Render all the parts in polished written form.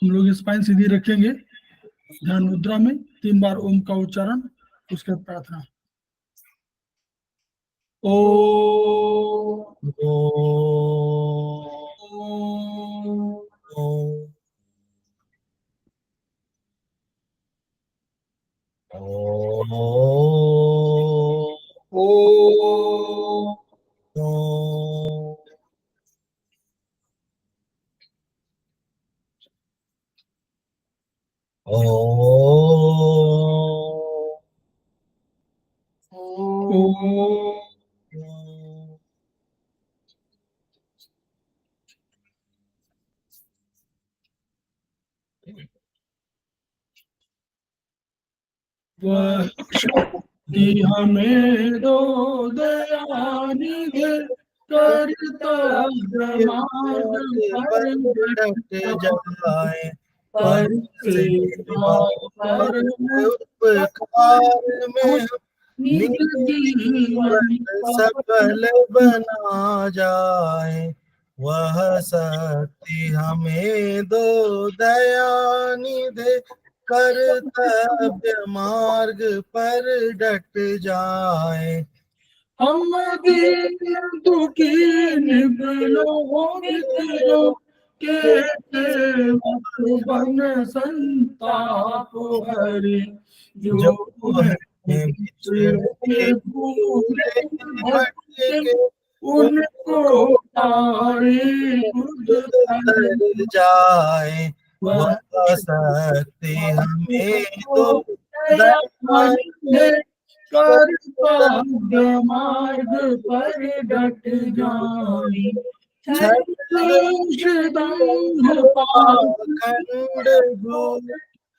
हम लोग स्पाइन सीधी रखेंगे, ध्यान मुद्रा में 3 बार ओम का उच्चारण, उसके बाद प्रार्थना। ओ वह शक्ति हमें दो दयानिधे, कर्तव्य मार्ग पर डट जाए, पर सेवा पर उपकार में निज जीवन सफल बना जाए। वह शक्ति हमें दो दयानिधे, कर्तव्य मार्ग पर डट जाए। हम दीन दुखी निबलों मित्रों के सेवक बन संताप हरि, जो के पूरे भटके उनको तारी खुद तर जाए। वह शक्ति हमें दो दयानिधे, कर्तव्य मार्ग पर डट जाए। पाखंड दूर,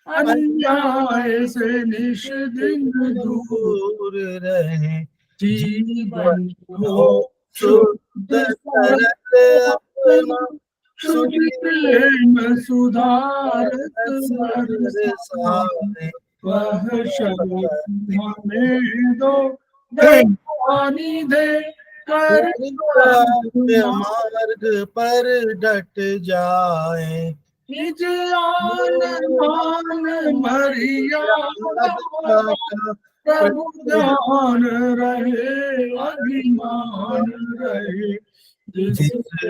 अन्याय से निश दिन दूर रहे, जीवन हो शुद्ध सरल अपना, शुचि प्रेम सुधारत बरसाए। वह शक्ति हमें दो दयानिधे, कर्तव्य मार्ग पर डट जाए। निज आन मान मर्यादा प्रभु ध्यान रहे, अभिमान रहे, जिससे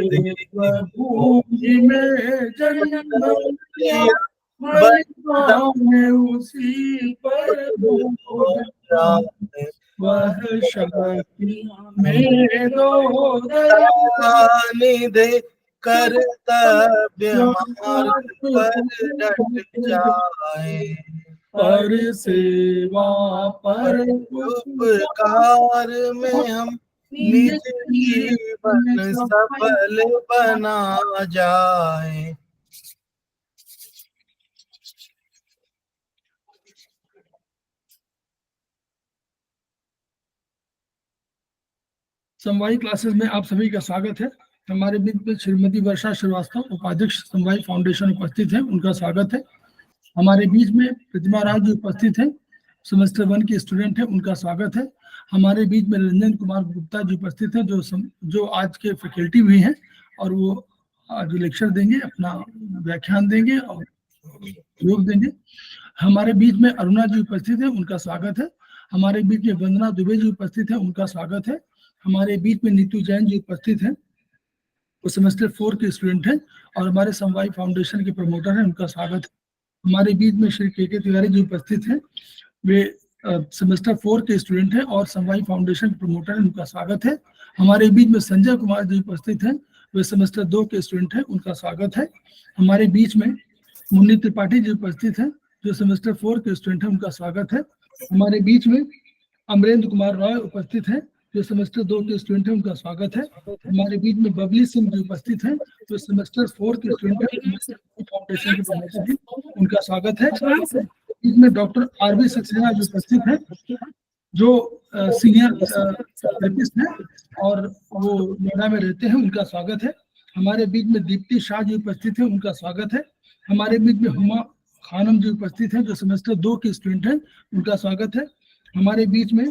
भूमि में जन्म लिया, बलिदान उसी पर हो जाए। वह शक्ति हमें दो दयानिधे, कर्तव्य मार्ग पर डट जाए, पर सेवा पर उपकार में हम निज जीवन सफल बना जाए। समवायी क्लासेस में आप सभी का स्वागत है। हमारे बीच में श्रीमती वर्षा श्रीवास्तव, उपाध्यक्ष समवायी फाउंडेशन उपस्थित है, उनका स्वागत है। हमारे बीच में प्रतिमा राज जी उपस्थित है, सेमेस्टर 1 के स्टूडेंट है, उनका स्वागत है। हमारे बीच में रंजन कुमार गुप्ता जी उपस्थित है, जो आज के फैकल्टी भी हैं और वो आज लेक्चर देंगे, अपना व्याख्यान देंगे और योग देंगे। हमारे बीच में अरुणा जी उपस्थित है, उनका स्वागत है। हमारे बीच में वंदना दुबे जी उपस्थित है, उनका स्वागत है। हमारे बीच में नीतू जैन जी उपस्थित हैं, वो सेमेस्टर 4 के स्टूडेंट हैं और हमारे समवायी फाउंडेशन के प्रमोटर हैं, उनका स्वागत है। हमारे बीच में श्री के तिवारी जी उपस्थित हैं, वे सेमेस्टर 4 के स्टूडेंट हैं और समवायी फाउंडेशन के प्रमोटर हैं, उनका स्वागत है। हमारे बीच में संजय कुमार जी उपस्थित हैं, वे सेमेस्टर 2 के स्टूडेंट हैं, उनका स्वागत है। हमारे बीच में मुन्नी त्रिपाठी जी उपस्थित हैं, जो सेमेस्टर 4 के स्टूडेंट हैं, उनका स्वागत है। हमारे बीच में अमरेंद्र कुमार रॉय उपस्थित हैं, जो सेमेस्टर 2 के स्टूडेंट हैं, उनका स्वागत है। हमारे बीच में बबली सिंह जी उपस्थित हैं, जो सेमेस्टर 4 के स्टूडेंट हैं, फाउंडेशन के प्रमोटर हैं, उनका स्वागत है। बीच में डॉक्टर आरबी सक्सेना जी उपस्थित हैं, जो सीनियर थेरेपिस्ट हैं और वो नोएडा में रहते हैं, उनका स्वागत है। हमारे बीच में दीप्ति शाह जी उपस्थित हैं, उनका स्वागत है। हमारे बीच में हुमा खानम जी उपस्थित हैं, जो सेमेस्टर 2 के स्टूडेंट हैं, उनका स्वागत है। हमारे बीच में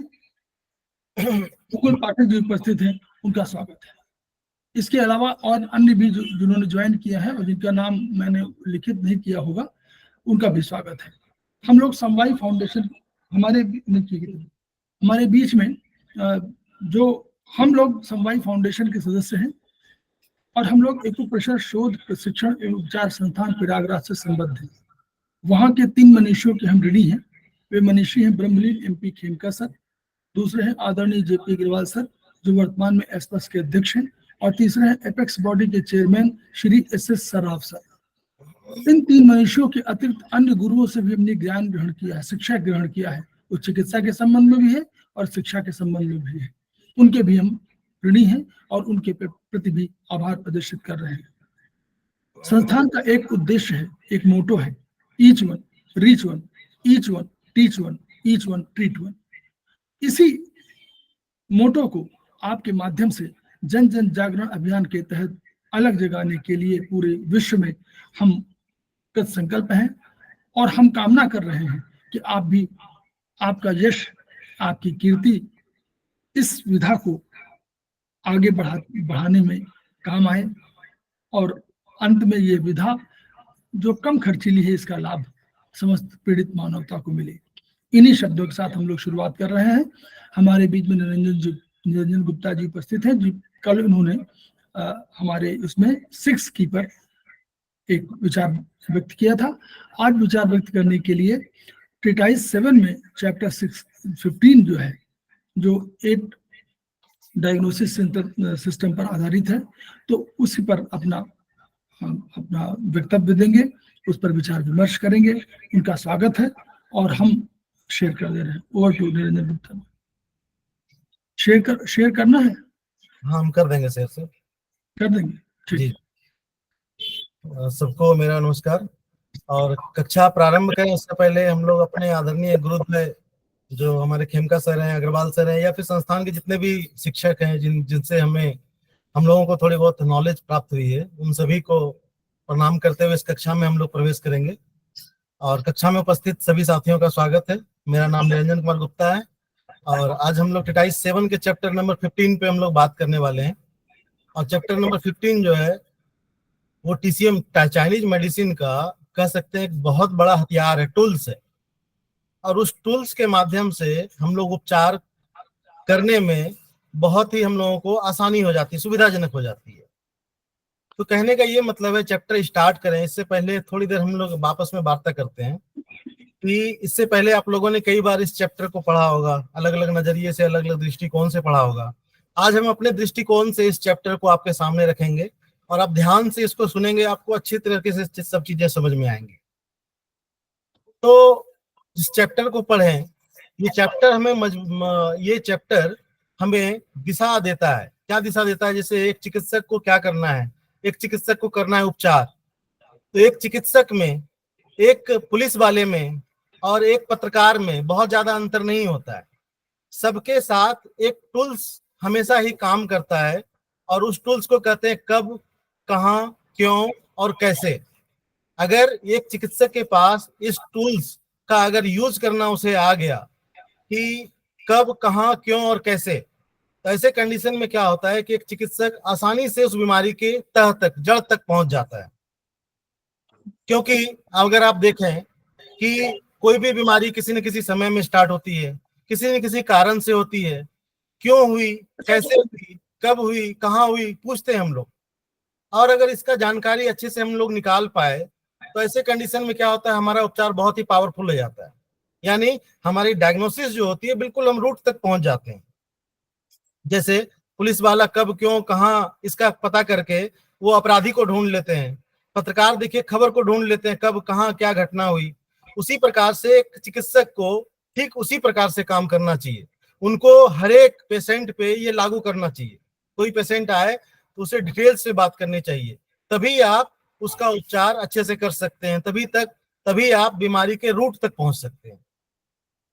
मुकुल पाठक जी उपस्थित हैं, उनका स्वागत है। इसके अलावा और अन्य भी जिन्होंने ज्वाइन किया है और जिनका नाम मैंने लिखित नहीं किया होगा, उनका भी स्वागत है। हम लोग समवाय फाउंडेशन हमारे बीच में जो हम लोग समवाय फाउंडेशन के सदस्य हैं और हम लोग एक्यूप्रेशर शोध प्रशिक्षण एवं उपचार संस्थान प्रयागराज से संबद्ध हैं। वहाँ के 3 मनीषियों के हम ऋणी हैं। वे मनीषी हैं ब्रह्मलीन MP खेमका सर, दूसरे हैं आदरणीय JP अग्रवाल सर जो वर्तमान में एस्पस के अध्यक्ष हैं, और तीसरे हैं एपेक्स बॉडी के chairman Shri SS Saraf sir. इन 3 मनीषियों के अतिरिक्त अन्य गुरुओं से भी हमने ज्ञान ग्रहण किया है, शिक्षा ग्रहण किया है। वो चिकित्सा के संबंध में भी है और शिक्षा के संबंध में भी है। उनके भी हम ऋणी हैं और उनके प्रति भी आभार प्रदर्शित कर रहे हैं। संस्थान का एक उद्देश्य है, एक मोटो है, each one reach one, each one teach one, each one treat one. इसी मोटो को आपके माध्यम से जन जन जागरण अभियान के तहत अलग जगाने के लिए पूरे विश्व में हम कृत संकल्प हैं और हम कामना कर रहे हैं कि आप भी, आपका यश, आपकी कीर्ति इस विधा को आगे बढ़ाने में काम आए और अंत में ये विधा जो कम खर्चीली है, इसका लाभ समस्त पीड़ित मानवता को मिले। इन्हीं शब्दों के साथ हम लोग शुरुआत कर रहे हैं। हमारे बीच में निरंजन गुप्ता जी उपस्थित हैं जी। कल उन्होंने हमारे उसमें 6 की पर एक विचार व्यक्त किया था। आज विचार व्यक्त करने के लिए ट्रीटाइज 7 में चैप्टर 15 जो है, जो 8 डायग्नोसिस सिस्टम पर आधारित है, तो उसी पर अपना वक्तव्य देंगे, उस पर विचार विमर्श करेंगे। उनका स्वागत है और हम शेयर कर दे रहे हैं। Over to Niranjan Gupta. Share करना है? हाँ, हम कर देंगे शेयर से। कर देंगे, ठीक। सबको मेरा नमस्कार। और कक्षा प्रारंभ करें उससे पहले हम लोग अपने आदरणीय गुरुद्व जो हमारे खेमका सर हैं, अग्रवाल सर हैं, या फिर संस्थान के जितने भी शिक्षक हैं जिनसे हम लोगों को थोड़ी बहुत नॉलेज प्राप्त हुई है, उन सभी को प्रणाम करते हुए इस कक्षा में हम लोग प्रवेश करेंगे। और कक्षा में उपस्थित सभी साथियों का स्वागत है। मेरा नाम निरंजन कुमार गुप्ता है और आज हम लोग ट्रीटाइज 7 के चैप्टर नंबर 15 पे हम लोग बात करने वाले हैं। और चैप्टर नंबर 15 जो है वो TCM चाइनीज मेडिसिन का कह सकते हैं एक बहुत बड़ा हथियार है, टूल्स है। और उस टूल्स के माध्यम से हम लोग उपचार करने में बहुत ही हम लोगों को आसानी हो जाती है, सुविधाजनक हो जाती है। तो कहने का ये मतलब है, चैप्टर स्टार्ट करें इससे पहले थोड़ी देर हम लोग आपस में वार्ता करते हैं कि इससे पहले आप लोगों ने कई बार इस चैप्टर को पढ़ा होगा, अलग अलग नजरिए से, अलग अलग दृष्टिकोण से पढ़ा होगा। आज हम अपने दृष्टिकोण से इस चैप्टर को आपके सामने रखेंगे और आप ध्यान से इसको सुनेंगे, आपको अच्छी तरीके से सब चीजें समझ में आएंगी। तो इस चैप्टर को पढ़ें। ये चैप्टर हमें दिशा देता है। क्या दिशा देता है? जैसे एक चिकित्सक को क्या करना है, एक चिकित्सक को करना है उपचार। तो एक चिकित्सक में, एक पुलिस वाले में और एक पत्रकार में बहुत ज्यादा अंतर नहीं होता है। सबके साथ एक टूल्स हमेशा ही काम करता है और उस टूल्स को कहते हैं कब, कहां, क्यों और कैसे। अगर एक चिकित्सक के पास इस टूल्स का अगर यूज करना उसे आ गया कि कब, कहां, क्यों और कैसे, तो ऐसे कंडीशन में क्या होता है कि एक चिकित्सक आसानी से उस बीमारी के तह तक, जड़ तक पहुंच जाता है। क्योंकि अगर आप देखें कि कोई भी बीमारी किसी न किसी समय में स्टार्ट होती है, किसी न किसी कारण से होती है। क्यों हुई, कैसे हुई, कब हुई, कहाँ हुई, पूछते हैं हम लोग। और अगर इसका जानकारी अच्छे से हम लोग निकाल पाए तो ऐसे कंडीशन में क्या होता है, हमारा उपचार बहुत ही पावरफुल हो जाता है। यानी हमारी डायग्नोसिस जो होती है बिल्कुल हम रूट तक पहुंच जाते हैं। जैसे पुलिस वाला कब, क्यों, कहाँ, इसका पता करके वो अपराधी को ढूंढ लेते हैं। पत्रकार देखिए खबर को ढूंढ लेते हैं, कब, कहाँ, क्या घटना हुई। उसी प्रकार से एक चिकित्सक को ठीक उसी प्रकार से काम करना चाहिए। उनको हर एक पेशेंट पे ये लागू करना चाहिए। कोई पेशेंट आए तो उसे डिटेल से बात करनी चाहिए, तभी आप उसका उपचार अच्छे से कर सकते हैं, तभी आप बीमारी के रूट तक पहुंच सकते हैं।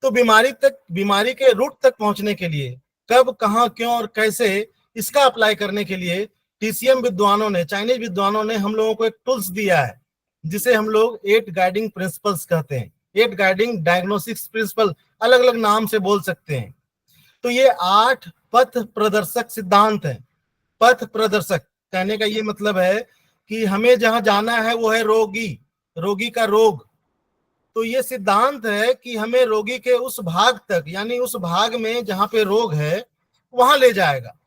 तो बीमारी के रूट तक पहुंचने के लिए कब, कहां, क्यों और कैसे, इसका अप्लाई करने के लिए TCM विद्वानों ने, चाइनीज विद्वानों ने हम लोगों को एक टूल्स दिया है जिसे हम लोग 8 गाइडिंग प्रिंसिपल्स कहते हैं। 8 गाइडिंग डायग्नोस्टिक्स प्रिंसिपल, अलग अलग नाम से बोल सकते हैं। तो ये 8 पथ प्रदर्शक सिद्धांत हैं। पथ प्रदर्शक कहने का ये मतलब है कि हमें जहां जाना है वो है रोगी, रोगी का रोग। तो ये सिद्धांत है कि हमें रोगी के उस भाग तक, यानी उस भाग में जहां पे रोग है वहां ले जाएगा।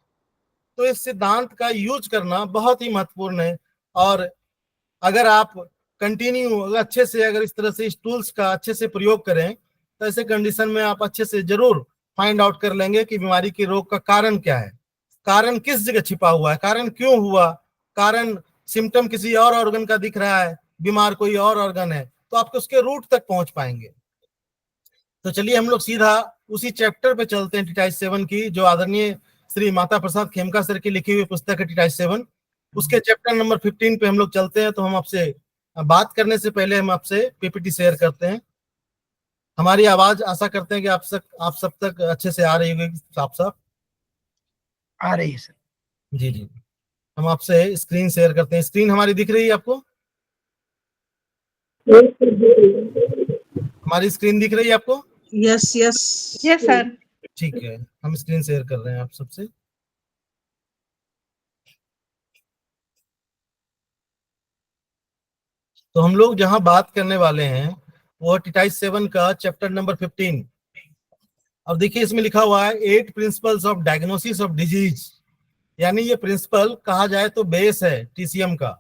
तो इस सिद्धांत का यूज करना बहुत ही महत्वपूर्ण है। और अगर आप कंटिन्यू अच्छे से, अगर इस तरह से इस टूल्स का अच्छे से प्रयोग करें, तो ऐसे कंडीशन में आप अच्छे से जरूर फाइंड आउट कर लेंगे कि बीमारी की रोग का कारण क्या है, कारण किस जगह छिपा हुआ है, कारण क्यों हुआ, कारण सिम्टम किसी और ऑर्गन का दिख रहा है, बीमार कोई और ऑर्गन है, तो आप उसके रूट तक पहुंच पाएंगे। तो चलिए हम लोग सीधा उसी चैप्टर पे चलते हैं, टिटाइस 7 की, जो आदरणीय श्री माता प्रसाद खेमका सर की लिखी हुई पुस्तक है टिटाइस 7। उसके चैप्टर नंबर 15 पे हम लोग चलते हैं। तो हम आपसे बात करने से पहले हम आपसे पीपीटी शेयर करते हैं। हमारी आवाज आशा करते हैं कि आप सब तक अच्छे से आ रही होगी, साफ साफ आ रही है सर। जी जी। हम आपसे स्क्रीन शेयर करते हैं। स्क्रीन हमारी दिख रही है आपको? हमारी स्क्रीन दिख रही है आपको? Yes yes yes sir. ठीक है, हम स्क्रीन शेयर कर रहे हैं आप सबसे। तो हम लोग जहां बात करने वाले हैं वो टिटाइस 7 का चैप्टर नंबर 15। अब देखिए इसमें लिखा हुआ है 8 principles of diagnosis of disease, यानी ये प्रिंसिपल कहा जाए तो बेस है टीसीएम का।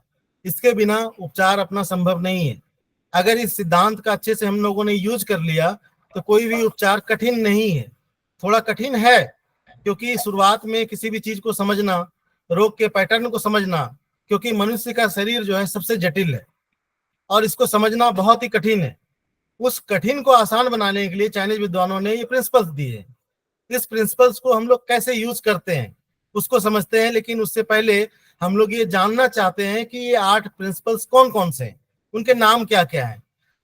इसके बिना उपचार अपना संभव नहीं है। अगर इस सिद्धांत का अच्छे से हम लोगों ने यूज कर लिया तो कोई भी उपचार कठिन नहीं है। थोड़ा कठिन है क्योंकि शुरुआत में किसी भी चीज को समझना, रोग के पैटर्न को समझना, क्योंकि मनुष्य का शरीर जो है सबसे जटिल है और इसको समझना बहुत ही कठिन है। उस कठिन को आसान बनाने के लिए चाइनीज विद्वानों ने ये प्रिंसिपल्स दिए। इस प्रिंसिपल्स को हम लोग कैसे यूज करते हैं उसको समझते हैं, लेकिन उससे पहले हम लोग ये जानना चाहते हैं कि ये 8 प्रिंसिपल्स कौन कौन से हैं, उनके नाम क्या क्या है।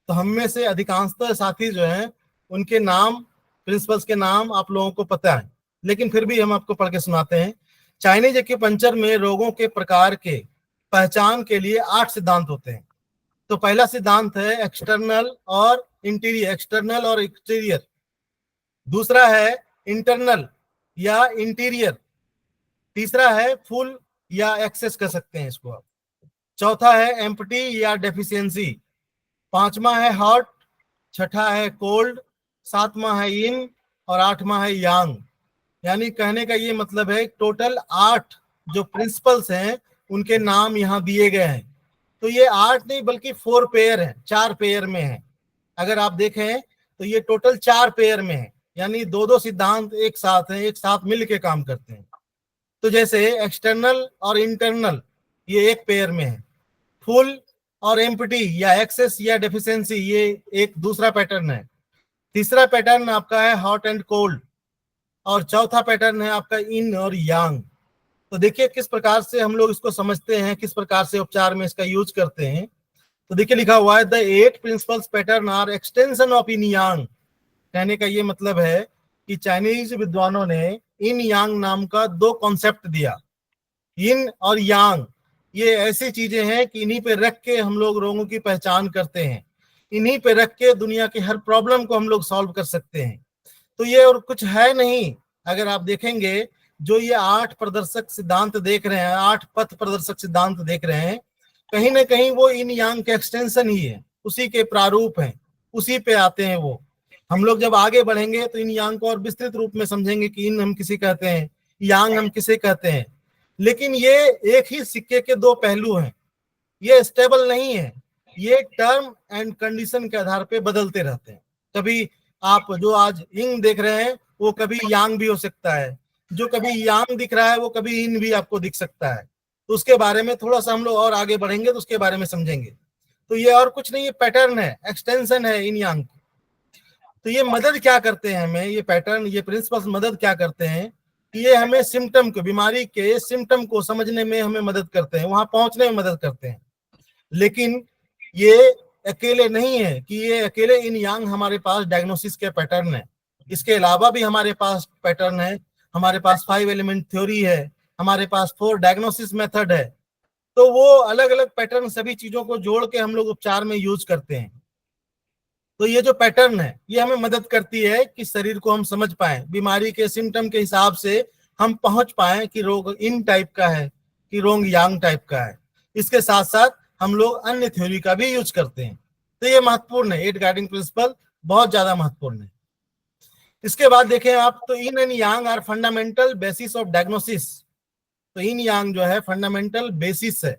तो हम में से अधिकांशतः साथी जो हैं उनके नाम, प्रिंसिपल्स के नाम आप लोगों को पता है, लेकिन फिर भी हम आपको पढ़ के सुनाते हैं। चाइनीज एक्यूपंक्चर में रोगों के प्रकार के पहचान के लिए 8 सिद्धांत होते हैं। तो पहला सिद्धांत है एक्सटर्नल और इंटीरियर, एक्सटर्नल और एक्सटीरियर। दूसरा है इंटरनल या इंटीरियर। तीसरा है फुल या एक्सेस कर सकते हैं इसको आप। चौथा है एम्प्टी या डेफिशिएंसी। पांचवा है हॉट, छठा है कोल्ड, सातवां है इन और आठवां है यांग। यानी कहने का ये मतलब है टोटल 8 जो प्रिंसिपल्स हैं उनके नाम यहाँ दिए गए हैं। तो ये 8 नहीं बल्कि 4 पेयर है, 4 पेयर में है। अगर आप देखें तो ये टोटल 4 पेयर में है, यानी 2-2 सिद्धांत एक साथ हैं, एक साथ मिल के काम करते हैं। तो जैसे एक्सटर्नल और इंटरनल ये एक पेयर में है, फुल और एम्प्टी या एक्सेस या डेफिशिएंसी ये एक दूसरा पैटर्न है। तीसरा पैटर्न आपका है हॉट एंड कोल्ड और चौथा पैटर्न है आपका इन और यांग। तो देखिए किस प्रकार से हम लोग इसको समझते हैं, किस प्रकार से उपचार में इसका यूज करते हैं। तो देखिए लिखा हुआ है the 8 principles pattern are extension of yin yang. कहने का ये मतलब है कि चाइनीज विद्वानों ने इन यांग नाम का 2 कॉन्सेप्ट दिया। इन और यांग ये ऐसी चीजें हैं कि इन्हीं पे रख के हम लोग रोगों की पहचान करते हैं, इन्हीं पे रख के दुनिया की हर प्रॉब्लम को हम लोग सॉल्व कर सकते हैं। तो ये और कुछ है नहीं। अगर आप देखेंगे जो ये 8 प्रदर्शक सिद्धांत देख रहे हैं, 8 पथ प्रदर्शक सिद्धांत देख रहे हैं, कहीं ना कहीं वो इन यांग के एक्सटेंशन ही है, उसी के प्रारूप हैं, उसी पे आते हैं वो। हम लोग जब आगे बढ़ेंगे तो इन यांग को और विस्तृत रूप में समझेंगे कि इन हम किसे कहते हैं, यांग हम किसे कहते हैं। लेकिन ये एक ही सिक्के के 2 पहलू हैं, ये स्टेबल नहीं है, ये टर्म एंड कंडीशन के आधार पे बदलते रहते हैं। कभी आप जो आज इंग देख रहे हैं वो कभी यांग भी हो सकता है, जो कभी यांग दिख रहा है वो कभी इन भी आपको दिख सकता है। तो उसके बारे में थोड़ा सा हम लोग और आगे बढ़ेंगे तो उसके बारे में समझेंगे। तो ये और कुछ नहीं, ये पैटर्न है, एक्सटेंशन है इन यांग की। तो ये मदद क्या करते हैं हमें, ये पैटर्न, ये प्रिंसिपल्स मदद क्या करते हैं कि ये हमें सिम्टम को, बीमारी के सिम्टम को समझने में हमें मदद करते हैं, वहां पहुंचने में मदद करते हैं। लेकिन ये अकेले नहीं है कि ये अकेले इन यांग हमारे पास डायग्नोसिस के पैटर्न है। इसके अलावा भी हमारे पास पैटर्न है, हमारे पास 5 एलिमेंट थ्योरी है, हमारे पास 4 डायग्नोसिस मेथड है। तो वो अलग अलग पैटर्न सभी चीजों को जोड़ के हम लोग उपचार में यूज करते हैं। तो ये जो पैटर्न है ये हमें मदद करती है कि शरीर को हम समझ पाए, बीमारी के सिम्टम के हिसाब से हम पहुंच पाए कि रोग इन टाइप का है, कि रोग यांग टाइप का है। इसके साथ साथ हम लोग अन्य थ्योरी का भी यूज करते हैं। तो ये महत्वपूर्ण है, 8 गाइडिंग प्रिंसिपल बहुत ज्यादा महत्वपूर्ण है। इसके बाद देखें आप, तो yin and yang are fundamental basis of diagnosis. तो इन यांग जो है फंडामेंटल बेसिस है,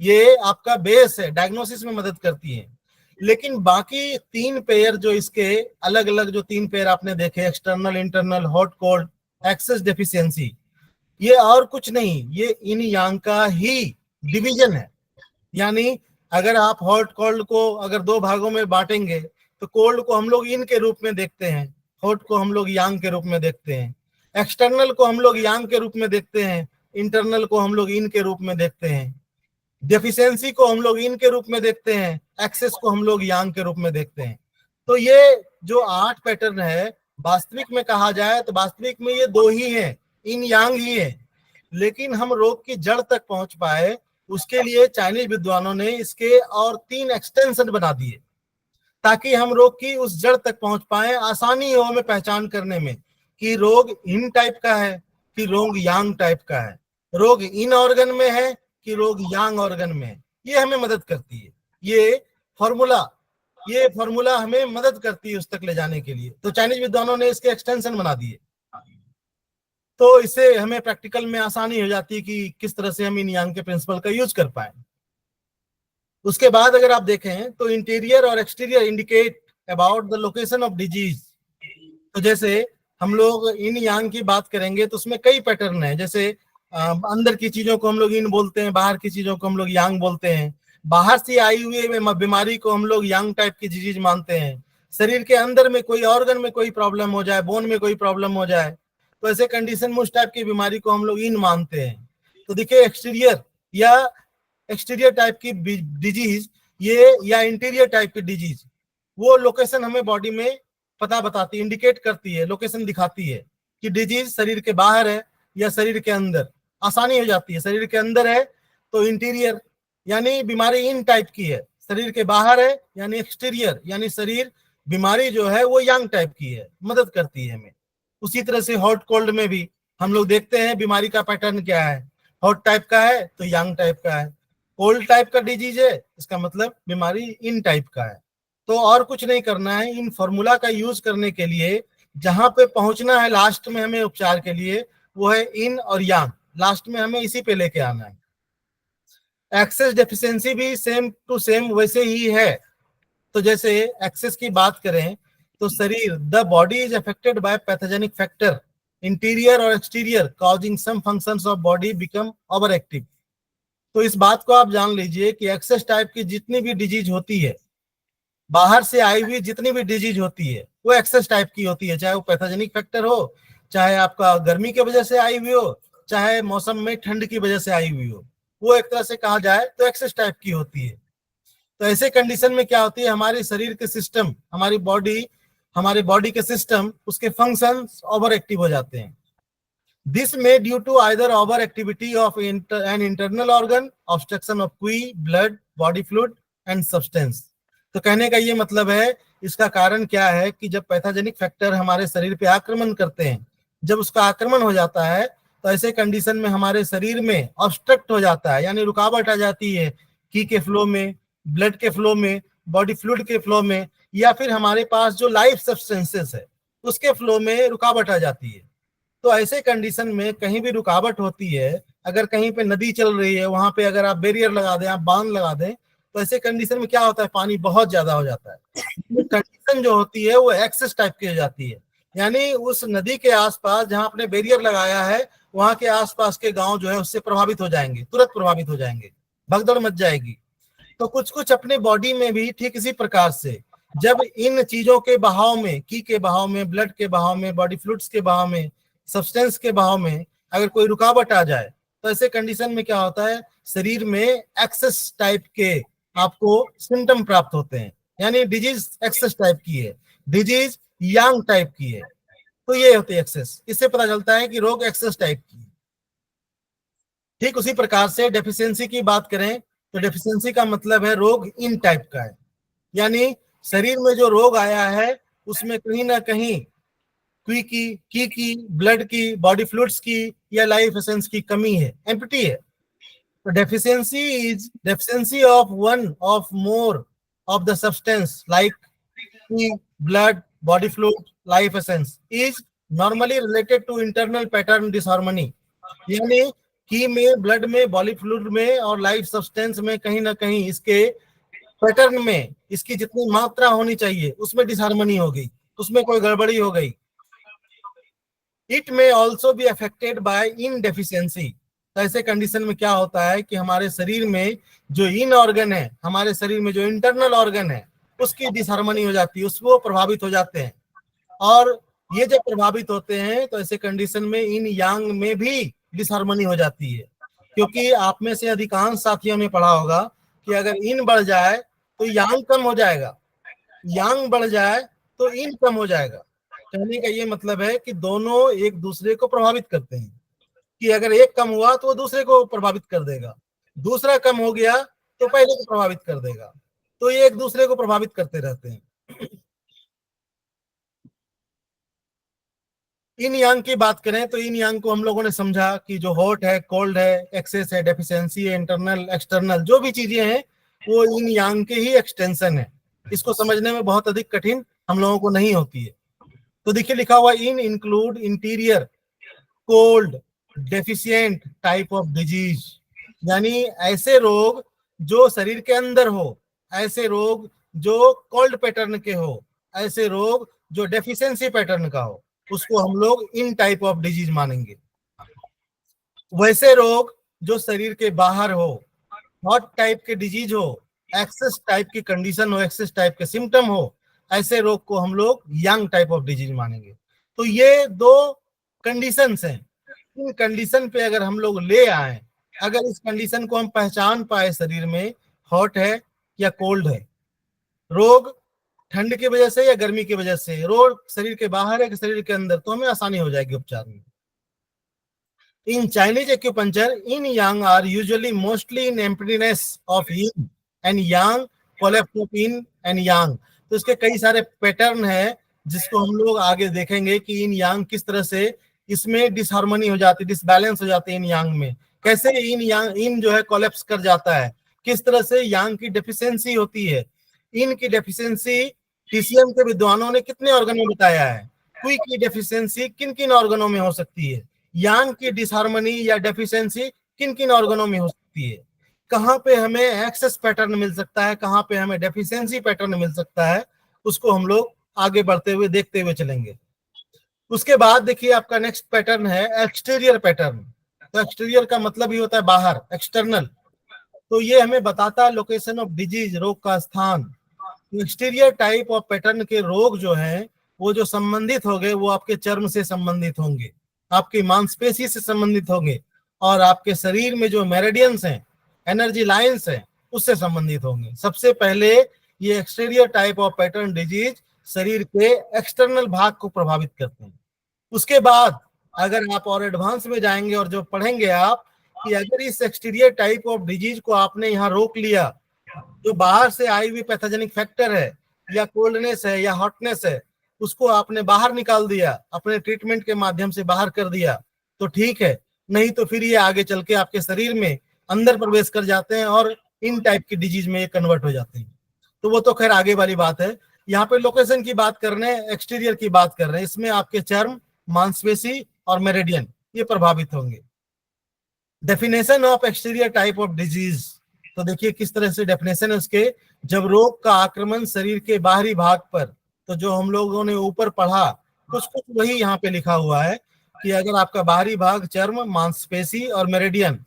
ये आपका बेस है, डायग्नोसिस में मदद करती है। लेकिन बाकी 3 पेयर जो इसके अलग अलग जो 3 पेयर आपने देखे, external, internal, hot cold, excess deficiency, ये और कुछ नहीं, ये इन यांग का ही डिवीजन है। यानी अगर आप हॉट कोल्ड को अगर 2 भागों में बांटेंगे तो कोल्ड को हम लोग इन के रूप में देखते हैं, हॉट को हम लोग यांग के रूप में देखते हैं, एक्सटर्नल को हम लोग यांग के रूप में देखते हैं, इंटरनल को हम लोग इन के रूप में देखते हैं, डेफिशिएंसी को हम लोग इन के रूप में देखते हैं, एक्सेस को हम लोग यांग के रूप में देखते हैं। तो ये जो 8 पैटर्न है, वास्तविक में कहा जाए तो वास्तविक में ये 2 ही हैं, इन यांग ही है। लेकिन हम रोग की जड़ तक पहुंच पाए, उसके लिए चाइनीज विद्वानों ने इसके और 3 एक्सटेंशन बना दिए, ताकि हम रोग की उस जड़ तक पहुंच पाए, आसानी हो हमें पहचान करने में कि रोग इन टाइप का है कि रोग यांग टाइप का है, रोग इन ऑर्गन में है कि रोग यांग ऑर्गन में है। ये हमें मदद करती है, ये फॉर्मूला हमें मदद करती है उस तक ले जाने के लिए। तो चाइनीज विद्वानों ने इसके एक्सटेंशन बना दिए, तो इससे हमें प्रैक्टिकल में आसानी हो जाती है कि किस तरह से हम इन यांग के प्रिंसिपल का यूज कर पाए। उसके बाद अगर आप देखें तो इंटीरियर और exterior indicate about the location of disease. तो जैसे हम लोग इन यांग की बात करेंगे तो उसमें कई पैटर्न है, जैसे अंदर की चीजों को हम लोग इन बोलते हैं, बाहर की चीजों को हम लोग यांग बोलते हैं, बाहर से आई हुई बीमारी को हम लोग यांग टाइप की डिजीज मानते हैं, शरीर के अंदर में कोई ऑर्गन में कोई प्रॉब्लम हो जाए, बोन में कोई प्रॉब्लम हो जाए, तो ऐसे कंडीशन में उस टाइप की बीमारी को हम लोग इन मानते हैं। तो देखिए एक्सटीरियर या एक्सटीरियर टाइप की डिजीज ये या इंटीरियर टाइप की डिजीज, वो लोकेशन हमें बॉडी में पता बताती है, इंडिकेट करती है, लोकेशन दिखाती है कि डिजीज शरीर के बाहर है या शरीर के अंदर। आसानी हो जाती है, शरीर के अंदर है तो इंटीरियर यानी बीमारी इन टाइप की है, शरीर के बाहर है यानी एक्सटीरियर यानी शरीर बीमारी जो है वो यांग टाइप की है, मदद करती है हमें। उसी तरह से हॉट कोल्ड में भी हम लोग देखते हैं बीमारी का पैटर्न क्या है, हॉट टाइप का है तो यांग टाइप का है, कोल्ड टाइप का डिजीज है इसका मतलब बीमारी इन टाइप का है। तो और कुछ नहीं करना है, इन फॉर्मूला का यूज करने के लिए जहां पे पहुंचना है लास्ट में हमें उपचार के लिए, वो है इन और यांग, लास्ट में हमें इसी पे लेके आना है। एक्सेस डेफिशिएंसी भी सेम टू सेम वैसे ही है। तो जैसे एक्सेस की बात करें तो शरीर, the body is affected by pathogenic factor interior और exterior causing some functions of body become over active. तो इस बात को आप जान लीजिए कि एक्सेस टाइप की जितनी भी डिजीज होती है, बाहर से आई हुई जितनी भी डिजीज होती है, वो एक्सेस टाइप की होती है, चाहे वो पैथोजेनिक फैक्टर हो, चाहे आपका गर्मी की वजह से आई हुई हो, चाहे मौसम में ठंड की वजह से आई हुई हो, वो एक तरह से कहा जाए तो एक्सेस टाइप की होती है। तो ऐसे कंडीशन में क्या होती है, हमारे शरीर के सिस्टम, हमारे बॉडी के सिस्टम, उसके फंक्शंस ओवर एक्टिव हो जाते हैं। This may due to either over activity of an internal organ, obstruction of qi, blood, body fluid and substance. तो कहने का ये मतलब है, इसका कारण क्या है कि जब पैथोजेनिक फैक्टर हमारे शरीर पे आक्रमण करते हैं, जब उसका आक्रमण हो जाता है तो ऐसे कंडीशन में हमारे शरीर में ऑब्स्ट्रक्ट हो जाता है, यानी रुकावट आ जाती है की के फ्लो में, ब्लड के फ्लो में, बॉडी फ्लूइड के फ्लो में, या फिर हमारे पास जो लाइफ सब्सटेंसेस है उसके फ्लो में रुकावट आ जाती है। तो ऐसे कंडीशन में कहीं भी रुकावट होती है, अगर कहीं पे नदी चल रही है वहां पे अगर आप बैरियर लगा दें, आप बांध लगा दें, तो ऐसे कंडीशन में क्या होता है, पानी बहुत ज्यादा हो जाता है। कंडीशन जो होती है वो एक्सेस टाइप की हो जाती है, यानी उस नदी के आसपास जहां आपने बैरियर लगाया है वहां के आसपास के गांव जो है उससे प्रभावित हो जाएंगे, तुरंत प्रभावित हो जाएंगे, भगदड़ मच जाएगी। तो कुछ कुछ अपने बॉडी में भी ठीक इसी प्रकार से जब इन चीजों के बहाव में, की के बहाव में, ब्लड के बहाव में, बॉडी फ्लूइड्स के बहाव में, सब्सटेंस के बहाव में अगर कोई रुकावट आ जाए तो ऐसे कंडीशन में क्या होता है, शरीर में एक्सेस टाइप के आपको सिम्टम प्राप्त होते हैं, यानी डिजीज एक्सेस टाइप की है, डिजीज यांग टाइप की है। तो ये होती है एक्सेस, इससे पता चलता है कि रोग एक्सेस टाइप की है। ठीक उसी प्रकार से डेफिशिएंसी की बात करें तो डेफिशिएंसी का मतलब है रोग इन टाइप का है, यानी शरीर में जो रोग आया है उसमें कहीं ना कहीं क्वी की, ब्लड की, बॉडी फ्लूइड्स की या लाइफ एसेंस की कमी है, एम्प्टी है। Deficiency is deficiency of one of more of the substance like की blood, body fluid, life essence is normally related to internal pattern disharmony. यानी की में, ब्लड में, बॉडी फ्लूइड में और लाइफ सब्सटेंस में कहीं ना कहीं इसके पैटर्न में इसकी जितनी मात्रा होनी चाहिए उसमें डिसहार्मनी हो गई, उसमें कोई गड़बड़ी हो गई. इट में also be affected by in deficiency. तो ऐसे कंडीशन में क्या होता है कि हमारे शरीर में जो इन ऑर्गन है, हमारे शरीर में जो इंटरनल ऑर्गन है उसकी डिसहार्मनी हो जाती है, उसको प्रभावित हो जाते हैं. और ये जब प्रभावित होते हैं तो ऐसे कंडीशन में इन यांग में भी डिसहार्मनी हो जाती है. क्योंकि आप में से अधिकांश साथियों ने पढ़ा होगा कि अगर इन बढ़ जाए तो यांग कम हो जाएगा, यांग बढ़ जाए तो इन कम हो जाएगा. कहने का ये मतलब है कि दोनों एक दूसरे को प्रभावित करते हैं, कि अगर एक कम हुआ तो वो दूसरे को प्रभावित कर देगा, दूसरा कम हो गया तो पहले को प्रभावित कर देगा. तो ये एक दूसरे को प्रभावित करते रहते हैं. इन यांग की बात करें तो इन यांग को हम लोगों ने समझा कि जो हॉट है, कोल्ड है, एक्सेस है, डेफिशिएंसी है, इंटरनल, एक्सटर्नल, जो भी चीजें हैं वो इन यांग के ही एक्सटेंशन है. इसको समझने में बहुत अधिक कठिन हम लोगों को नहीं होती है. तो देखिए लिखा हुआ इन include interior cold deficient type of disease. यानी ऐसे रोग जो शरीर के अंदर हो, ऐसे रोग जो कोल्ड पैटर्न के हो, ऐसे रोग जो डेफिशिएंसी पैटर्न का हो, उसको हम लोग इन टाइप ऑफ डिजीज मानेंगे. वैसे रोग जो शरीर के बाहर हो, हॉट टाइप के डिजीज हो, एक्सेस टाइप की कंडीशन हो, एक्सेस टाइप के सिम्टम हो, ऐसे रोग को हम लोग यंग टाइप ऑफ डिजीज मानेंगे. तो ये दो कंडीशंस हैं. इन कंडीशन पे अगर हम लोग ले आए, अगर इस कंडीशन को हम पहचान पाए शरीर में हॉट है या कोल्ड है, रोग ठंड की वजह से या गर्मी की वजह से, रोग शरीर के बाहर है कि शरीर के अंदर, तो हमें आसानी हो जाएगी उपचार में. In Chinese acupuncture, yin yang are usually mostly in emptiness of yin and yang, collapse of yin and yang. तो इसके कई सारे पैटर्न है जिसको हम लोग आगे देखेंगे कि इन यांग किस तरह से इसमें डिसहार्मनी हो जाती है, डिसबैलेंस हो जाती है इन यांग में. कैसे इन यांग, इन जो है कोलैप्स कर जाता है, किस तरह से यांग की डेफिशिएंसी होती है. इन की डेफिशिएंसी टीसीएम के विद्वानों ने कितने ऑर्गन में बताया है. क्वी की डेफिशिएंसी किन किन ऑर्गनों में हो सकती है, यांग की डिसहार्मनी या डेफिशिएंसी किन किन ऑर्गनों में हो सकती है, कहाँ पे हमें एक्सेस पैटर्न मिल सकता है, कहाँ पे हमें डेफिशिएंसी पैटर्न मिल सकता है, उसको हम लोग आगे बढ़ते हुए देखते हुए चलेंगे. उसके बाद देखिए आपका नेक्स्ट पैटर्न है एक्सटीरियर पैटर्न. तो एक्सटीरियर का मतलब ही होता है बाहर, एक्सटर्नल. तो ये हमें बताता है लोकेशन ऑफ डिजीज, रोग का स्थान. एक्सटीरियर टाइप ऑफ पैटर्न के रोग जो हैं वो जो संबंधित होंगे वो आपके चर्म से संबंधित होंगे, आपकी मांसपेशी से संबंधित होंगे, और आपके शरीर में जो मेरिडियंस हैं, एनर्जी लाइंस हैं, उससे संबंधित होंगे. सबसे पहले ये exterior type of pattern disease शरीर के एक्सटर्नल भाग को प्रभावित करते हैं. उसके बाद अगर आप और एडवांस में जाएंगे और जो पढ़ेंगे आप कि अगर इस एक्सटीरियर टाइप ऑफ डिजीज को आपने यहाँ रोक लिया, जो बाहर से आई हुई पैथोजेनिक फैक्टर है या कोल्डनेस है या हॉटनेस है, उसको आपने बाहर निकाल दिया, अपने ट्रीटमेंट के माध्यम से बाहर कर दिया, तो ठीक है. नहीं तो फिर ये आगे चल के आपके शरीर में अंदर प्रवेश कर जाते हैं और इन टाइप की डिजीज में ये कन्वर्ट हो जाते हैं. तो वो तो खैर आगे वाली बात है. यहाँ पे लोकेशन की बात कर रहे हैं, एक्सटीरियर की बात कर रहे हैं. इसमें आपके चर्म, मांसपेशी और मेरिडियन ये प्रभावित होंगे. Definition of exterior type of disease, तो देखिए किस तरह से डेफिनेशन है उसके. जब रोग का आक्रमण शरीर के बाहरी भाग पर, तो जो हम लोगों ने ऊपर पढ़ा कुछ कुछ वही यहाँ पे लिखा हुआ है कि अगर आपका बाहरी भाग चर्म, मांसपेशी और मेरिडियन